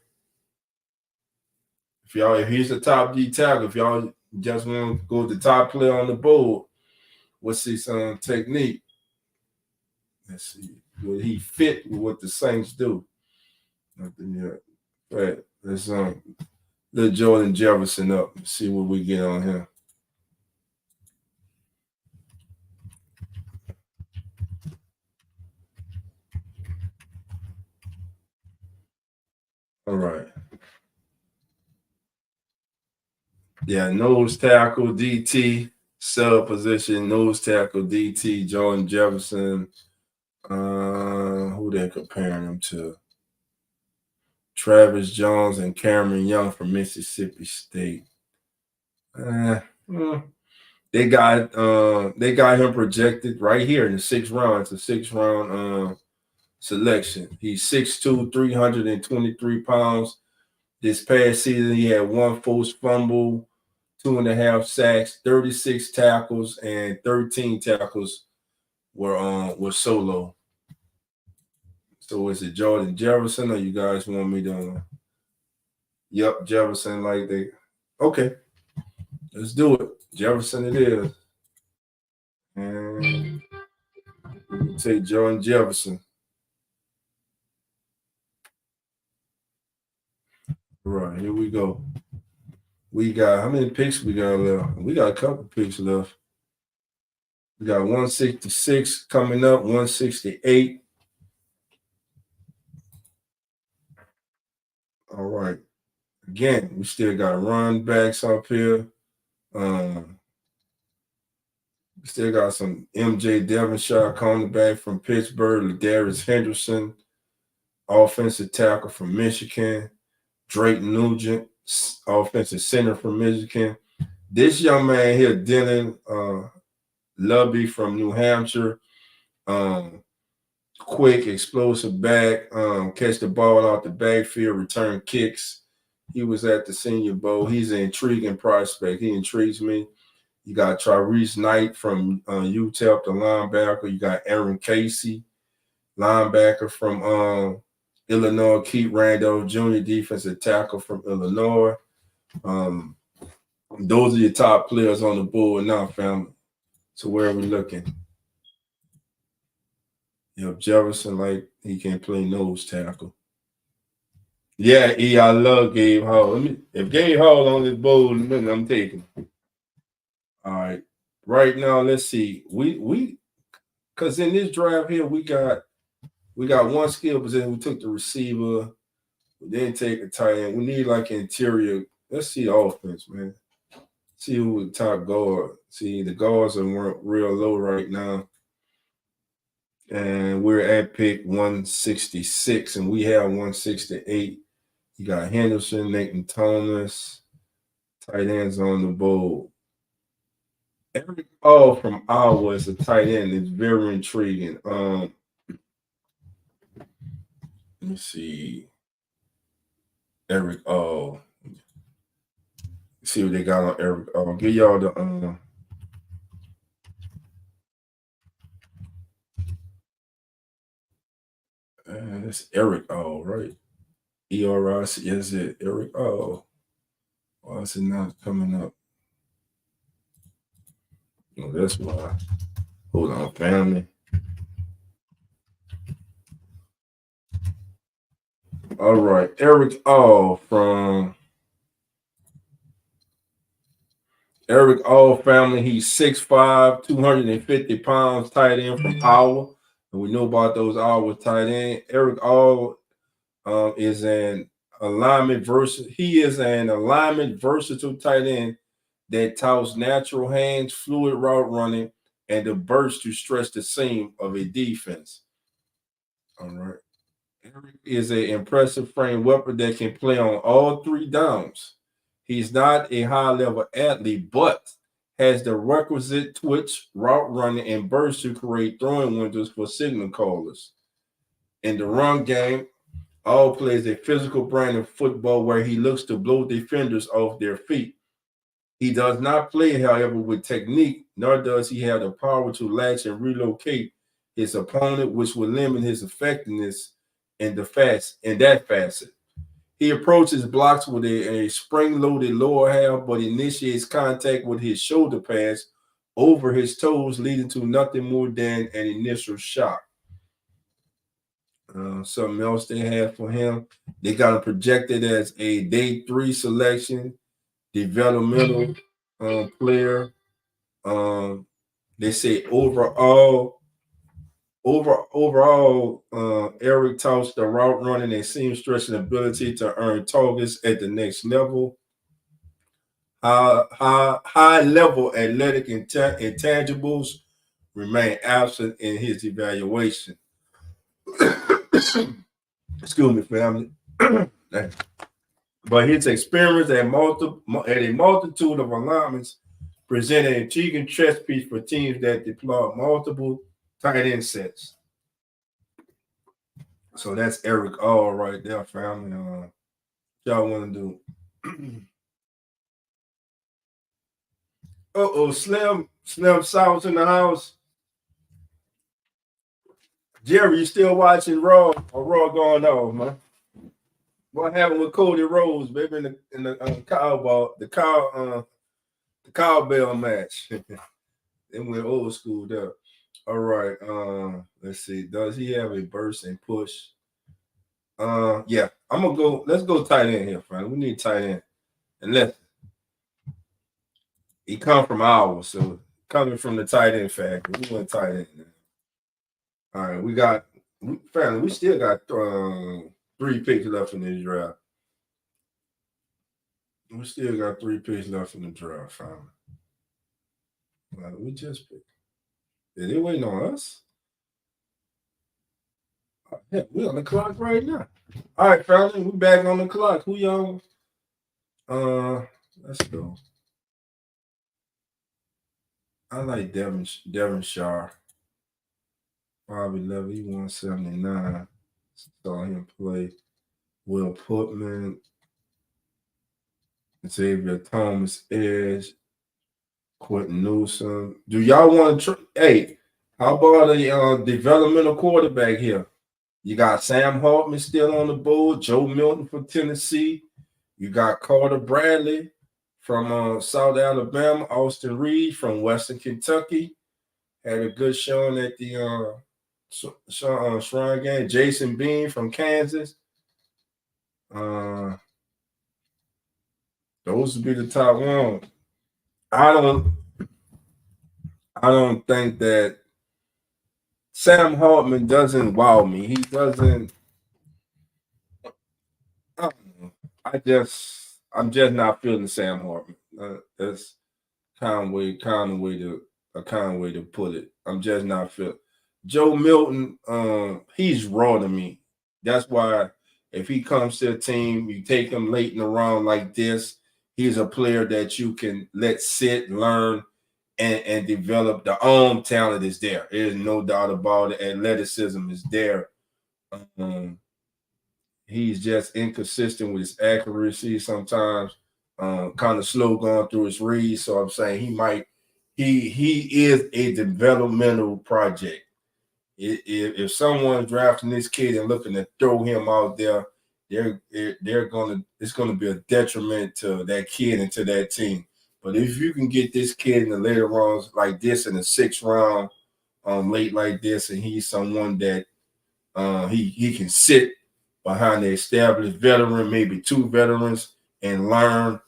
If he's the top D tackle, if y'all just want to go with the top player on the board, we'll see some technique. Let's see. Will he fit with what the Saints do? Nothing yet. Right. Let's let Jordan Jefferson up and see what we get on him. All right. Yeah, nose tackle, DT, sub position, nose tackle, DT, Jordan Jefferson. Who they comparing him to? Travis Jones and Cameron Young from Mississippi State. They got him projected right here in the 6th round. It's a 6th round selection. He's 6'2", 323 pounds. This past season, he had 1 forced fumble, 2.5 sacks, 36 tackles, and 13 tackles were solo. So is it Jordan Jefferson, or you guys want me to? Yep, Jefferson. Okay, let's do it. Jefferson it is, and we take Jordan Jefferson. All right, here we go. We got how many picks we got left? We got a couple picks left. We got 166 coming up, 168. All right. Again, we still got run backs up here. We still got some MJ Devonshire cornerback from Pittsburgh, Ladarius Henderson, offensive tackle from Michigan, Drake Nugent, offensive center from Michigan. This young man here, Dylan Lubby from New Hampshire, quick, explosive back, catch the ball out the backfield, return kicks. He was at the Senior Bowl. He's an intriguing prospect. He intrigues me. You got Tyrese Knight from UTEP, the linebacker. You got Aaron Casey, linebacker from Illinois. Keith Randolph Jr., defensive tackle from Illinois. Those are your top players on the board now, family. So where are we looking? Jefferson, he can play nose tackle. Yeah, I love Gabe Hall. If Gabe Hall on this board, I'm taking him. All right. Right now, let's see. We because in this draft here, we got one skill position. We took the receiver. We didn't take a tight end. We need interior. Let's see the offense, man. See who the top guard. See, the guards are real low right now. And we're at pick 166, and we have 168. You got Henderson, Nathan Thomas, tight ends on the board. Eric from Iowa is a tight end. It's very intriguing. Let me see. Eric see what they got on Eric give y'all the it's Eric right? ERIC, is it Eric why is it not coming up? No, that's why. Hold on, family. All right, Eric from Eric family. He's 6'5", 250 pounds, tight end from Iowa. And we know about those Iowa tight end. Eric is an alignment versatile tight end that touts natural hands, fluid route running, and the burst to stretch the seam of a defense. All right. Eric is an impressive frame weapon that can play on all three downs. He's not a high-level athlete, but has the requisite twitch, route running, and burst to create throwing windows for signal callers. In the run game, all plays a physical brand of football where he looks to blow defenders off their feet. He does not play, however, with technique, nor does he have the power to latch and relocate his opponent, which will limit his effectiveness in that facet. He approaches blocks with a spring-loaded lower half, but initiates contact with his shoulder pads over his toes, leading to nothing more than an initial shock. Something else they have for him. They got him projected as a day 3 selection, developmental player. They say overall, Eric touts the route running and seam stretching ability to earn targets at the next level. High level athletic intangibles remain absent in his evaluation. Excuse me, family. But his experience at a multitude of alignments present an intriguing chess piece for teams that deploy multiple tight end sets. So that's Eric All right there, family. Y'all want to do? Slim South in the house. Jerry, you still watching Raw or Raw going on, man? What happened with Cody Rhodes, baby, in the cowbell match? They went old school there. All right. Let's see. Does he have a burst and push? Yeah. I'm gonna go. Let's go tight end here, friend. We need tight end. And listen, he come from Iowa, so coming from the tight end factory, we went tight end. All right, we still got 3 picks left in this draft. We still got 3 picks left in the draft, family. We just picked. Is they waiting on us? Yeah, we're on the clock right now. All right, family, we back on the clock. Who y'all? Let's go. I like Devin Shaw. 5'11", he 179. Saw him play. Will Putman, Xavier Thomas, Edge, Quentin Newsom. Do y'all want to? Hey, how about a developmental quarterback here? You got Sam Hartman still on the board. Joe Milton from Tennessee. You got Carter Bradley from South Alabama. Austin Reed from Western Kentucky had a good showing at the Shrine game. Jason Bean from Kansas. Those would be the top one. I don't think that Sam Hartman doesn't wow me. He doesn't. I don't know. I'm just not feeling Sam Hartman. That's kind of way to put it. I'm just not feeling. Joe Milton, he's raw to me. That's why if he comes to a team, you take him late in the round like this, he's a player that you can let sit, learn, and develop. The arm talent is there. There's no doubt about it. Athleticism is there. He's just inconsistent with his accuracy sometimes, kind of slow going through his reads. So I'm saying he is a developmental project. If someone's drafting this kid and looking to throw him out there, it's gonna be a detriment to that kid and to that team. But if you can get this kid in the later rounds like this, in the 6th round, late like this, and he's someone that he can sit behind the established veteran, maybe 2 veterans, and learn,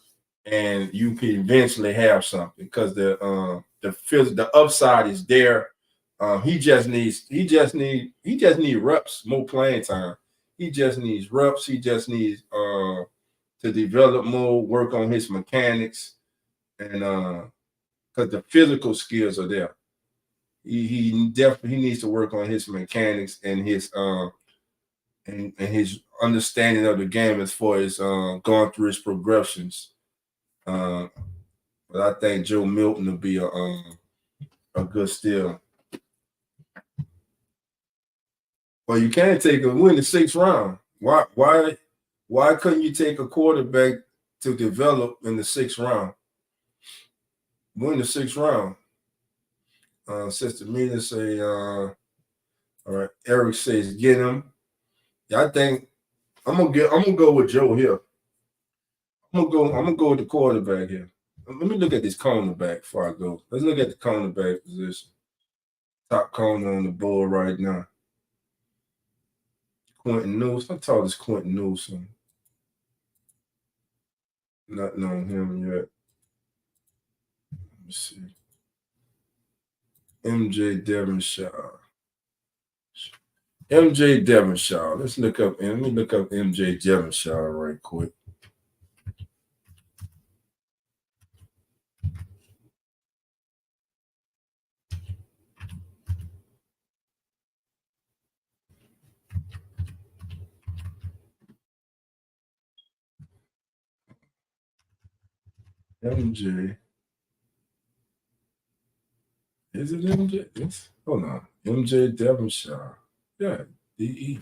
and you can eventually have something because the upside is there. He just needs reps, more playing time. He just needs reps. He just needs to develop more, work on his mechanics, and because the physical skills are there. He definitely needs to work on his mechanics and his and his understanding of the game as far as going through his progressions. But I think Joe Milton will be a good steal. Well, you can't take a win the 6th round. Why couldn't you take a quarterback to develop in the 6th round? Win the 6th round. Sister Mina say, all right. Eric says, get him. Yeah, I think I'm gonna go with Joe here. I'm gonna go with the quarterback here. Let me look at this cornerback before I go. Let's look at the cornerback position. Top corner on the board right now. Quentin Newsom. How tall is Quentin Newsom? Not known him yet. Let me see. MJ Devonshaw. MJ Devonshaw. Let me look up MJ Devonshaw right quick. MJ. Is it MJ? Yes. Hold on. MJ Devonshaw. Yeah. DE.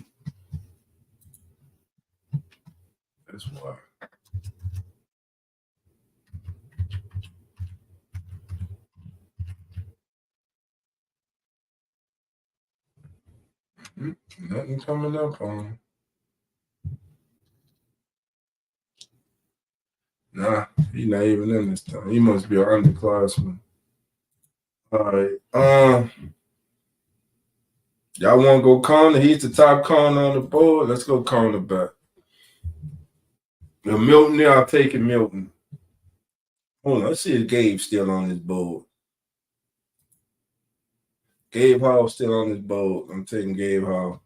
That's why. Nothing coming up on. Nah, he's not even in this time. He must be an underclassman. All right. Y'all want to go corner? He's the top corner on the board. Let's go cornerback. The Milton there, I'll take it, Milton. Hold on, let's see if Gabe's still on this board. Gabe Hall's still on this board. I'm taking Gabe Hall.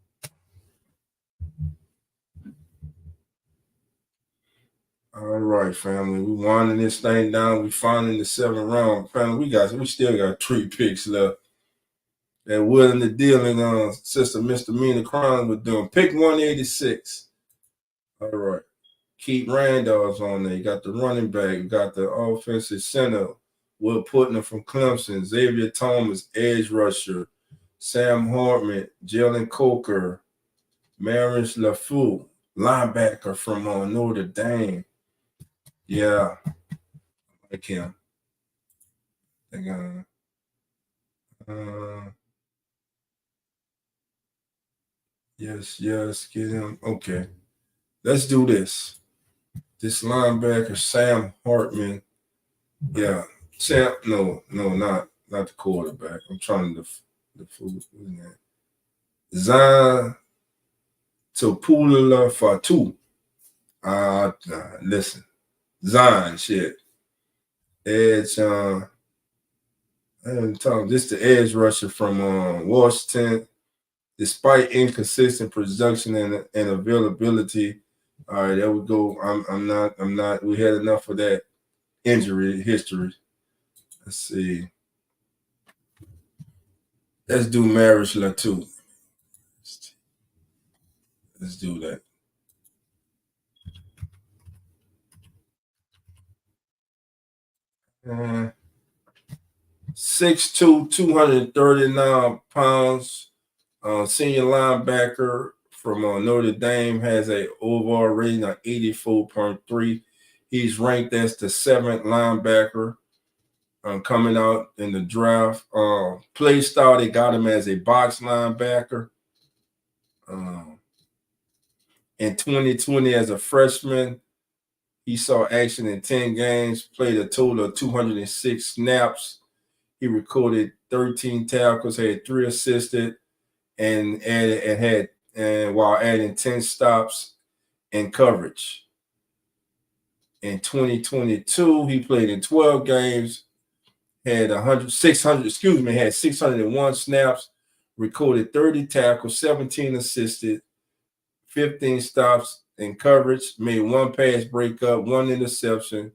All right, family. We winding this thing down. We finding the 7th round. Family, we still got 3 picks left. That willing to deal in Sister Misdemeanor Crime with doing. Pick 186. All right. Keith Randolph's on there. You got the running back. You got the offensive center. Will Putnam from Clemson. Xavier Thomas, edge rusher. Sam Hartman, Jalen Coker. Maris LaFou, linebacker from Notre Dame. Yeah. I like him. Yes, get him. Okay. Let's do this. This linebacker, Sam Hartman. Yeah. Not the quarterback. I'm trying to the food. Zan Topula Fatu. Listen. Zan shit. Edge this is the edge rusher from Washington. Despite inconsistent production and availability, all right, there we go. I'm not. We had enough of that injury history. Let's see. Let's do Maris Latu. Let's do that. Uh, 6'2", 239 pounds. Senior linebacker from Notre Dame, has a overall rating of 84.3. He's ranked as the 7th linebacker coming out in the draft. Play style, they got him as a box linebacker. In 2020, as a freshman, he saw action in 10 games, played a total of 206 snaps. He recorded 13 tackles, had 3 assisted, and while adding 10 stops in coverage. In 2022, he played in 12 games, had 601 snaps, recorded 30 tackles, 17 assisted, 15 stops in coverage, made 1 pass breakup, 1 interception,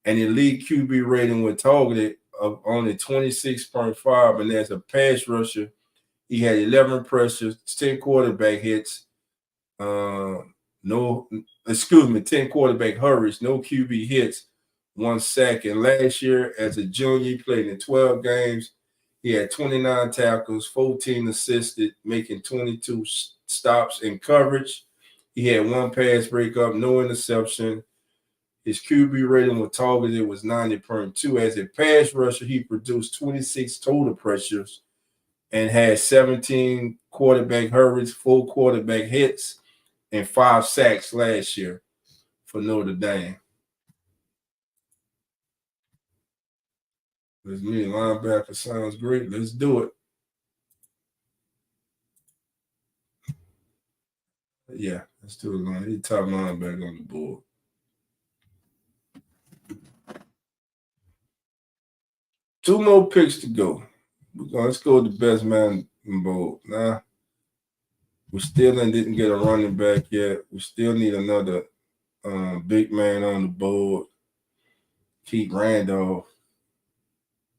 and the league QB rating when targeted of only 26.5. And as a pass rusher, he had 11 pressures, 10 quarterback hits, 10 quarterback hurries, no QB hits, 1 sack. And last year, as a junior, he played in 12 games. He had 29 tackles, 14 assisted, making 22 stops in coverage. He had 1 pass breakup, no interception. His QB rating with targeted was 90.2. As a pass rusher, he produced 26 total pressures and had 17 quarterback hurries, 4 quarterback hits, and 5 sacks last year for Notre Dame. Let's meet linebacker. Sounds great. Let's do it. Yeah, let's do it. He's top linebacker on the board. Two more picks to go. Let's go with the best man in bold. Nah, we still didn't get a running back yet. We still need another big man on the board. Keith Randolph,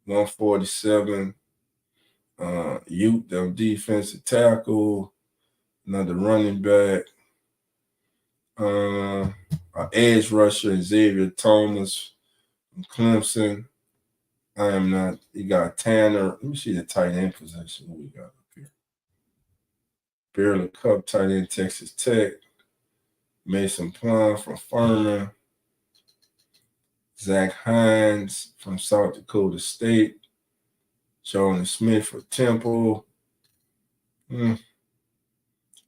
147. Youth, the defensive tackle, another running back. Edge rusher, Xavier Thomas from Clemson. I am not. You got Tanner. Let me see the tight end position. What we got up here? Barely Cup, tight end, Texas Tech. Mason Plum from Furman. Zach Hines from South Dakota State. Jordan Smith for Temple.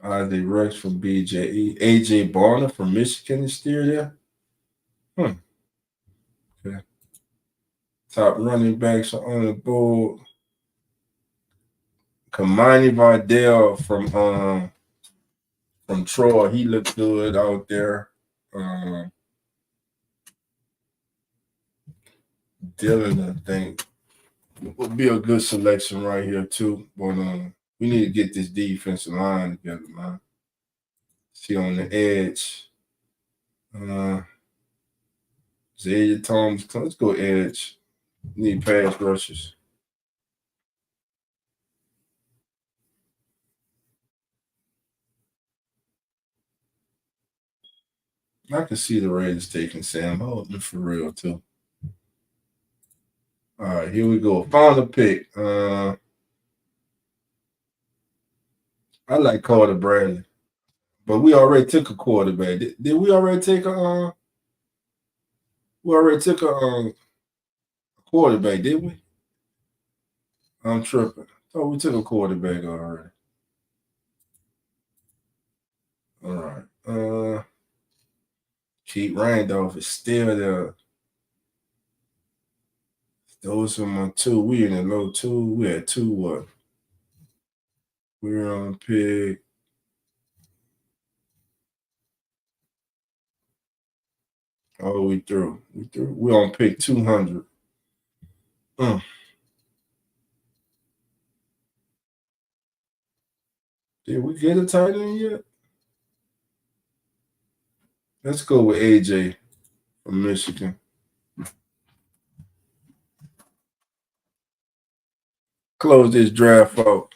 Isaac Rex from BJE. AJ Barner from Michigan is still there. Okay. Top running backs are on the board. Kamani Vidal from Troy. He looked good out there. Dylan, I think, would be a good selection right here too. But we need to get this defensive line together, man. See on the edge. Xavier Thomas. Let's go edge. Need pass rushes. I can see the Raiders taking Sam Holden for real too. All right, here we go. Final pick. I like Carter Bradley, but we already took a quarterback. Did we already take a? We already took a quarterback, did we? I'm tripping. Oh, we took a quarterback already. All right. Keith Randolph is still there. Those are my two. We in the low 2. We had 2 what? We're on pick. Oh, we threw. We're on pick 200. Did we get a tight end yet? Let's go with AJ from Michigan. Close this draft out.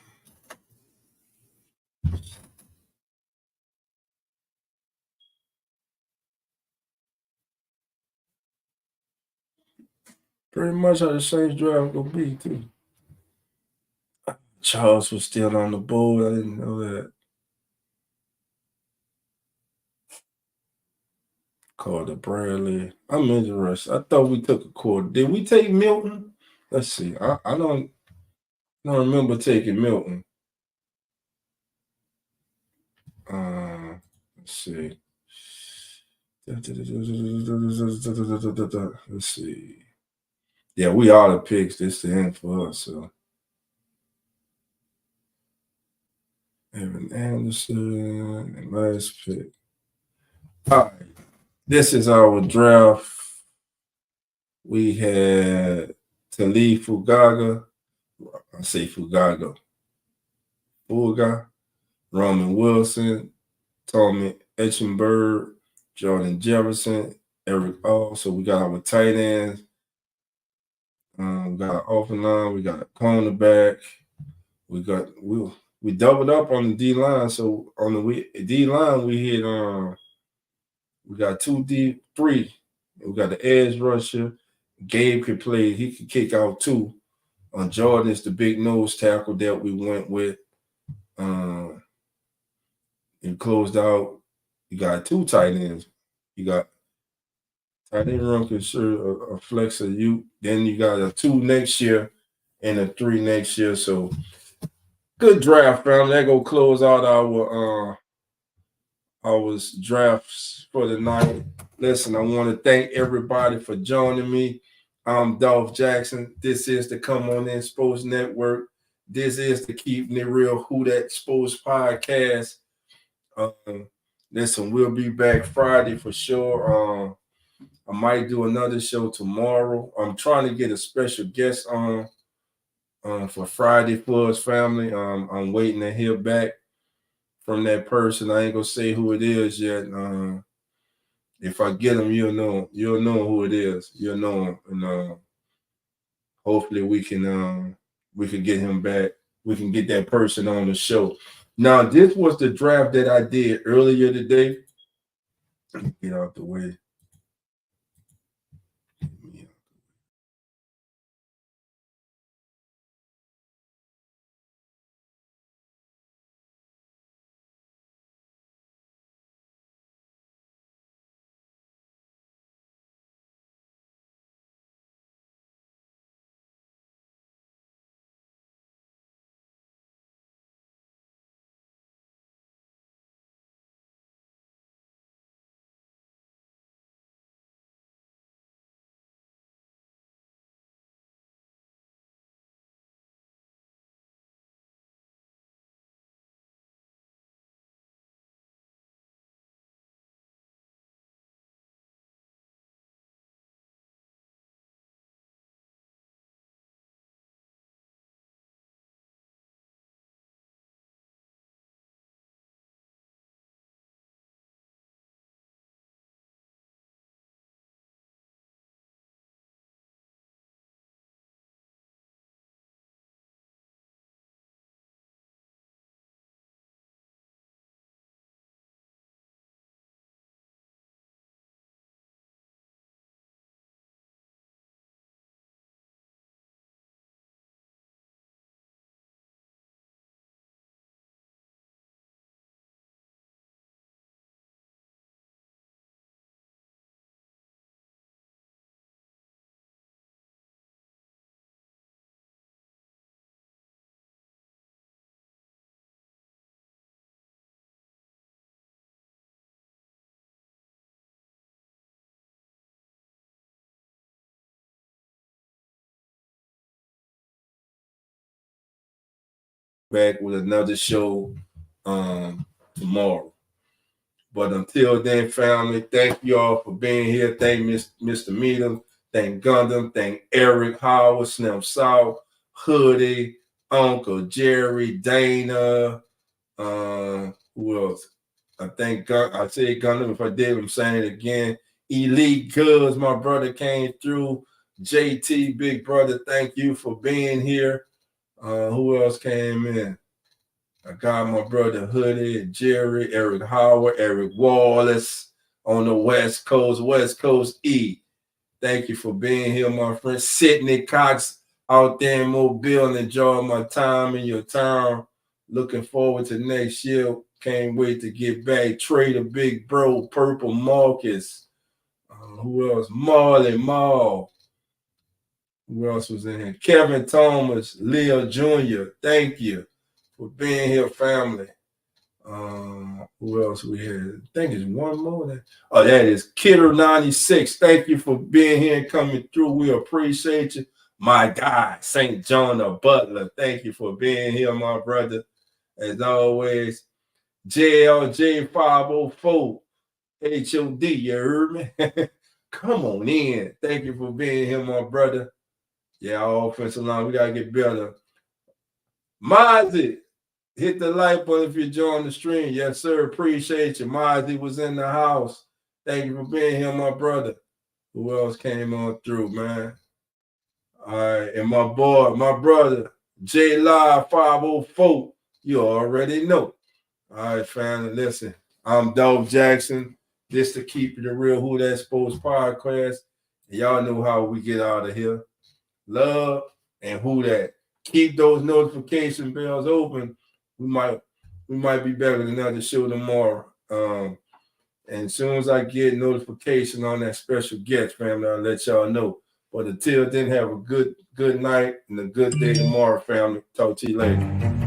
Pretty much how the Saints draft gonna be too. Charles was still on the board. I didn't know that. Carter Bradley. I'm interested. I thought we took a quarter. Did we take Milton? Let's see. I don't remember taking Milton. Let's see. Let's see. Yeah, we are the picks. This is the end for us. So Evan Anderson and last pick. All right. This is our draft. We had Talib Fugaga. I say Fugaga. Fuga. Roman Wilson. Tommy Etchenberg. Jordan Jefferson. Eric O. So we got our tight ends. We got an offensive line. We got a cornerback. We we doubled up on the D line. So on the D line, we hit we got 3. We got the edge rusher. Gabe could play. He could kick out 2. Jordan is the big nose tackle that we went with. And closed out. You got 2 tight ends. You got tight end run a flex of you. Then you got a 2 next year and a 3 next year. So good draft, family. That go close out our drafts for the night. Listen, I want to thank everybody for joining me. I'm Dolph Jackson. This is the Come On In Sports Network. This is the Keeping It Real Who That Sports Podcast. Listen, we'll be back Friday for sure. I might do another show tomorrow. I'm trying to get a special guest on for Friday for us, family. I'm waiting to hear back from that person. I ain't gonna say who it is yet. If I get him, you'll know who it is. You'll know him, and hopefully we can get him back. We can get that person on the show. Now, this was the draft that I did earlier today. Get out the way. Back with another show tomorrow. But until then, family, thank you all for being here. Thank Mr. Meadham. Thank Gundam. Thank Eric Howard, Slim South, Hoodie, Uncle Jerry, Dana. Who else? I said Gundam. If I did, I'm saying it again. Elite Goods, my brother came through. JT, big brother, thank you for being here. Who else came in? I got my brother Hoodie, Jerry, Eric Howard, Eric Wallace on the West Coast E. Thank you for being here, my friend. Sidney Cox out there in Mobile and enjoying my time in your town. Looking forward to next year. Can't wait to get back. Trey the Big Bro, Purple Marcus. Who else? Marley Mall. Who else was in here? Kevin Thomas, Leo Jr. Thank you for being here, family. Who else we had? I think it's one more. Oh, that is Kidder96. Thank you for being here and coming through. We appreciate you. My guy, St. John the Butler. Thank you for being here, my brother. As always, JLJ504 HOD. You heard me? Come on in. Thank you for being here, my brother. Yeah, our offensive line, we got to get better. Mozzie, hit the like button if you join the stream. Yes, sir. Appreciate you. Mozzie was in the house. Thank you for being here, my brother. Who else came on through, man? All right. And my brother, J Live 504. You already know. All right, family, listen. I'm Dove Jackson. This to Keep It Real Who That Sports podcast. And y'all know how we get out of here. Love and who that. Keep those notification bells open. We might be back with another show tomorrow. And as soon as I get notification on that special guest, family, I'll let y'all know. But until then, have a good night and a good day tomorrow, family. Talk to you later.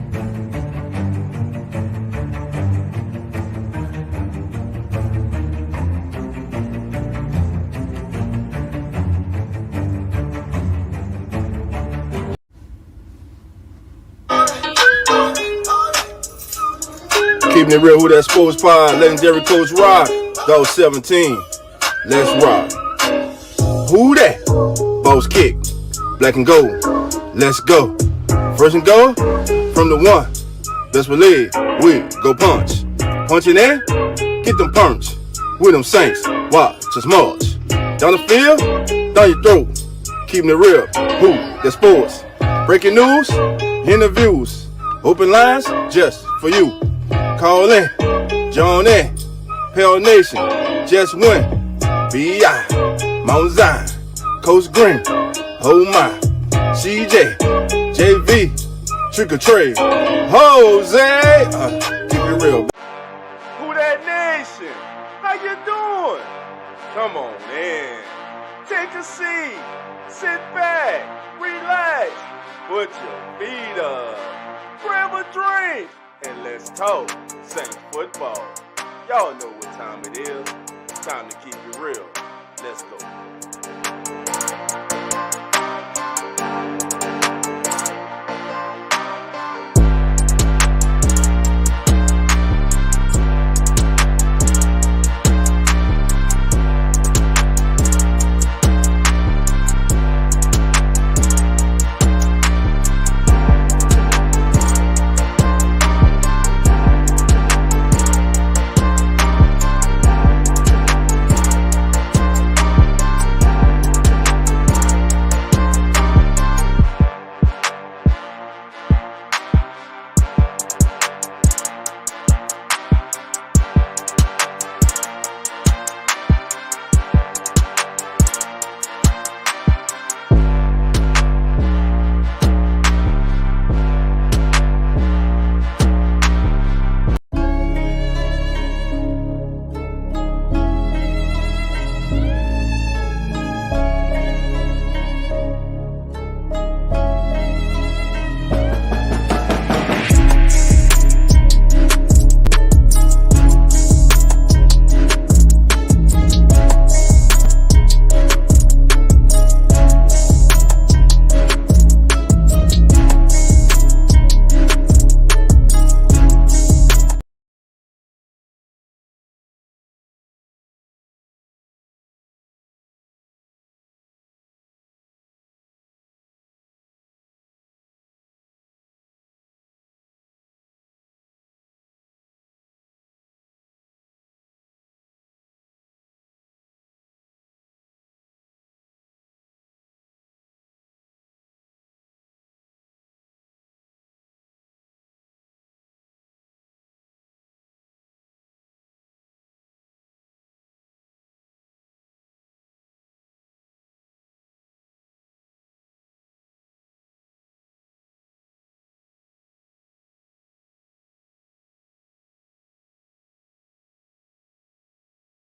Keeping it real, who that sports pod, legendary coach Rod, Dog 17. Let's rock. Who that? Boss kick, black and gold. Let's go. First and goal from the one. Best believe we go punch. Punching in, get them punch. With them Saints, watch us march. Down the field, down your throat. Keeping it real, who that sports. Breaking news, interviews, open lines just for you. Call in, join in, Pale Nation, just win. B.I., Mount Zion, Coach Green, oh my, CJ, JV, Trick or Trade, Jose, keep it real. Who that nation? How you doing? Come on in. Take a seat. Sit back. Relax. Put your feet up. Grab a drink. And let's talk Saints football. Y'all know what time it is. Time to keep it real. Let's go.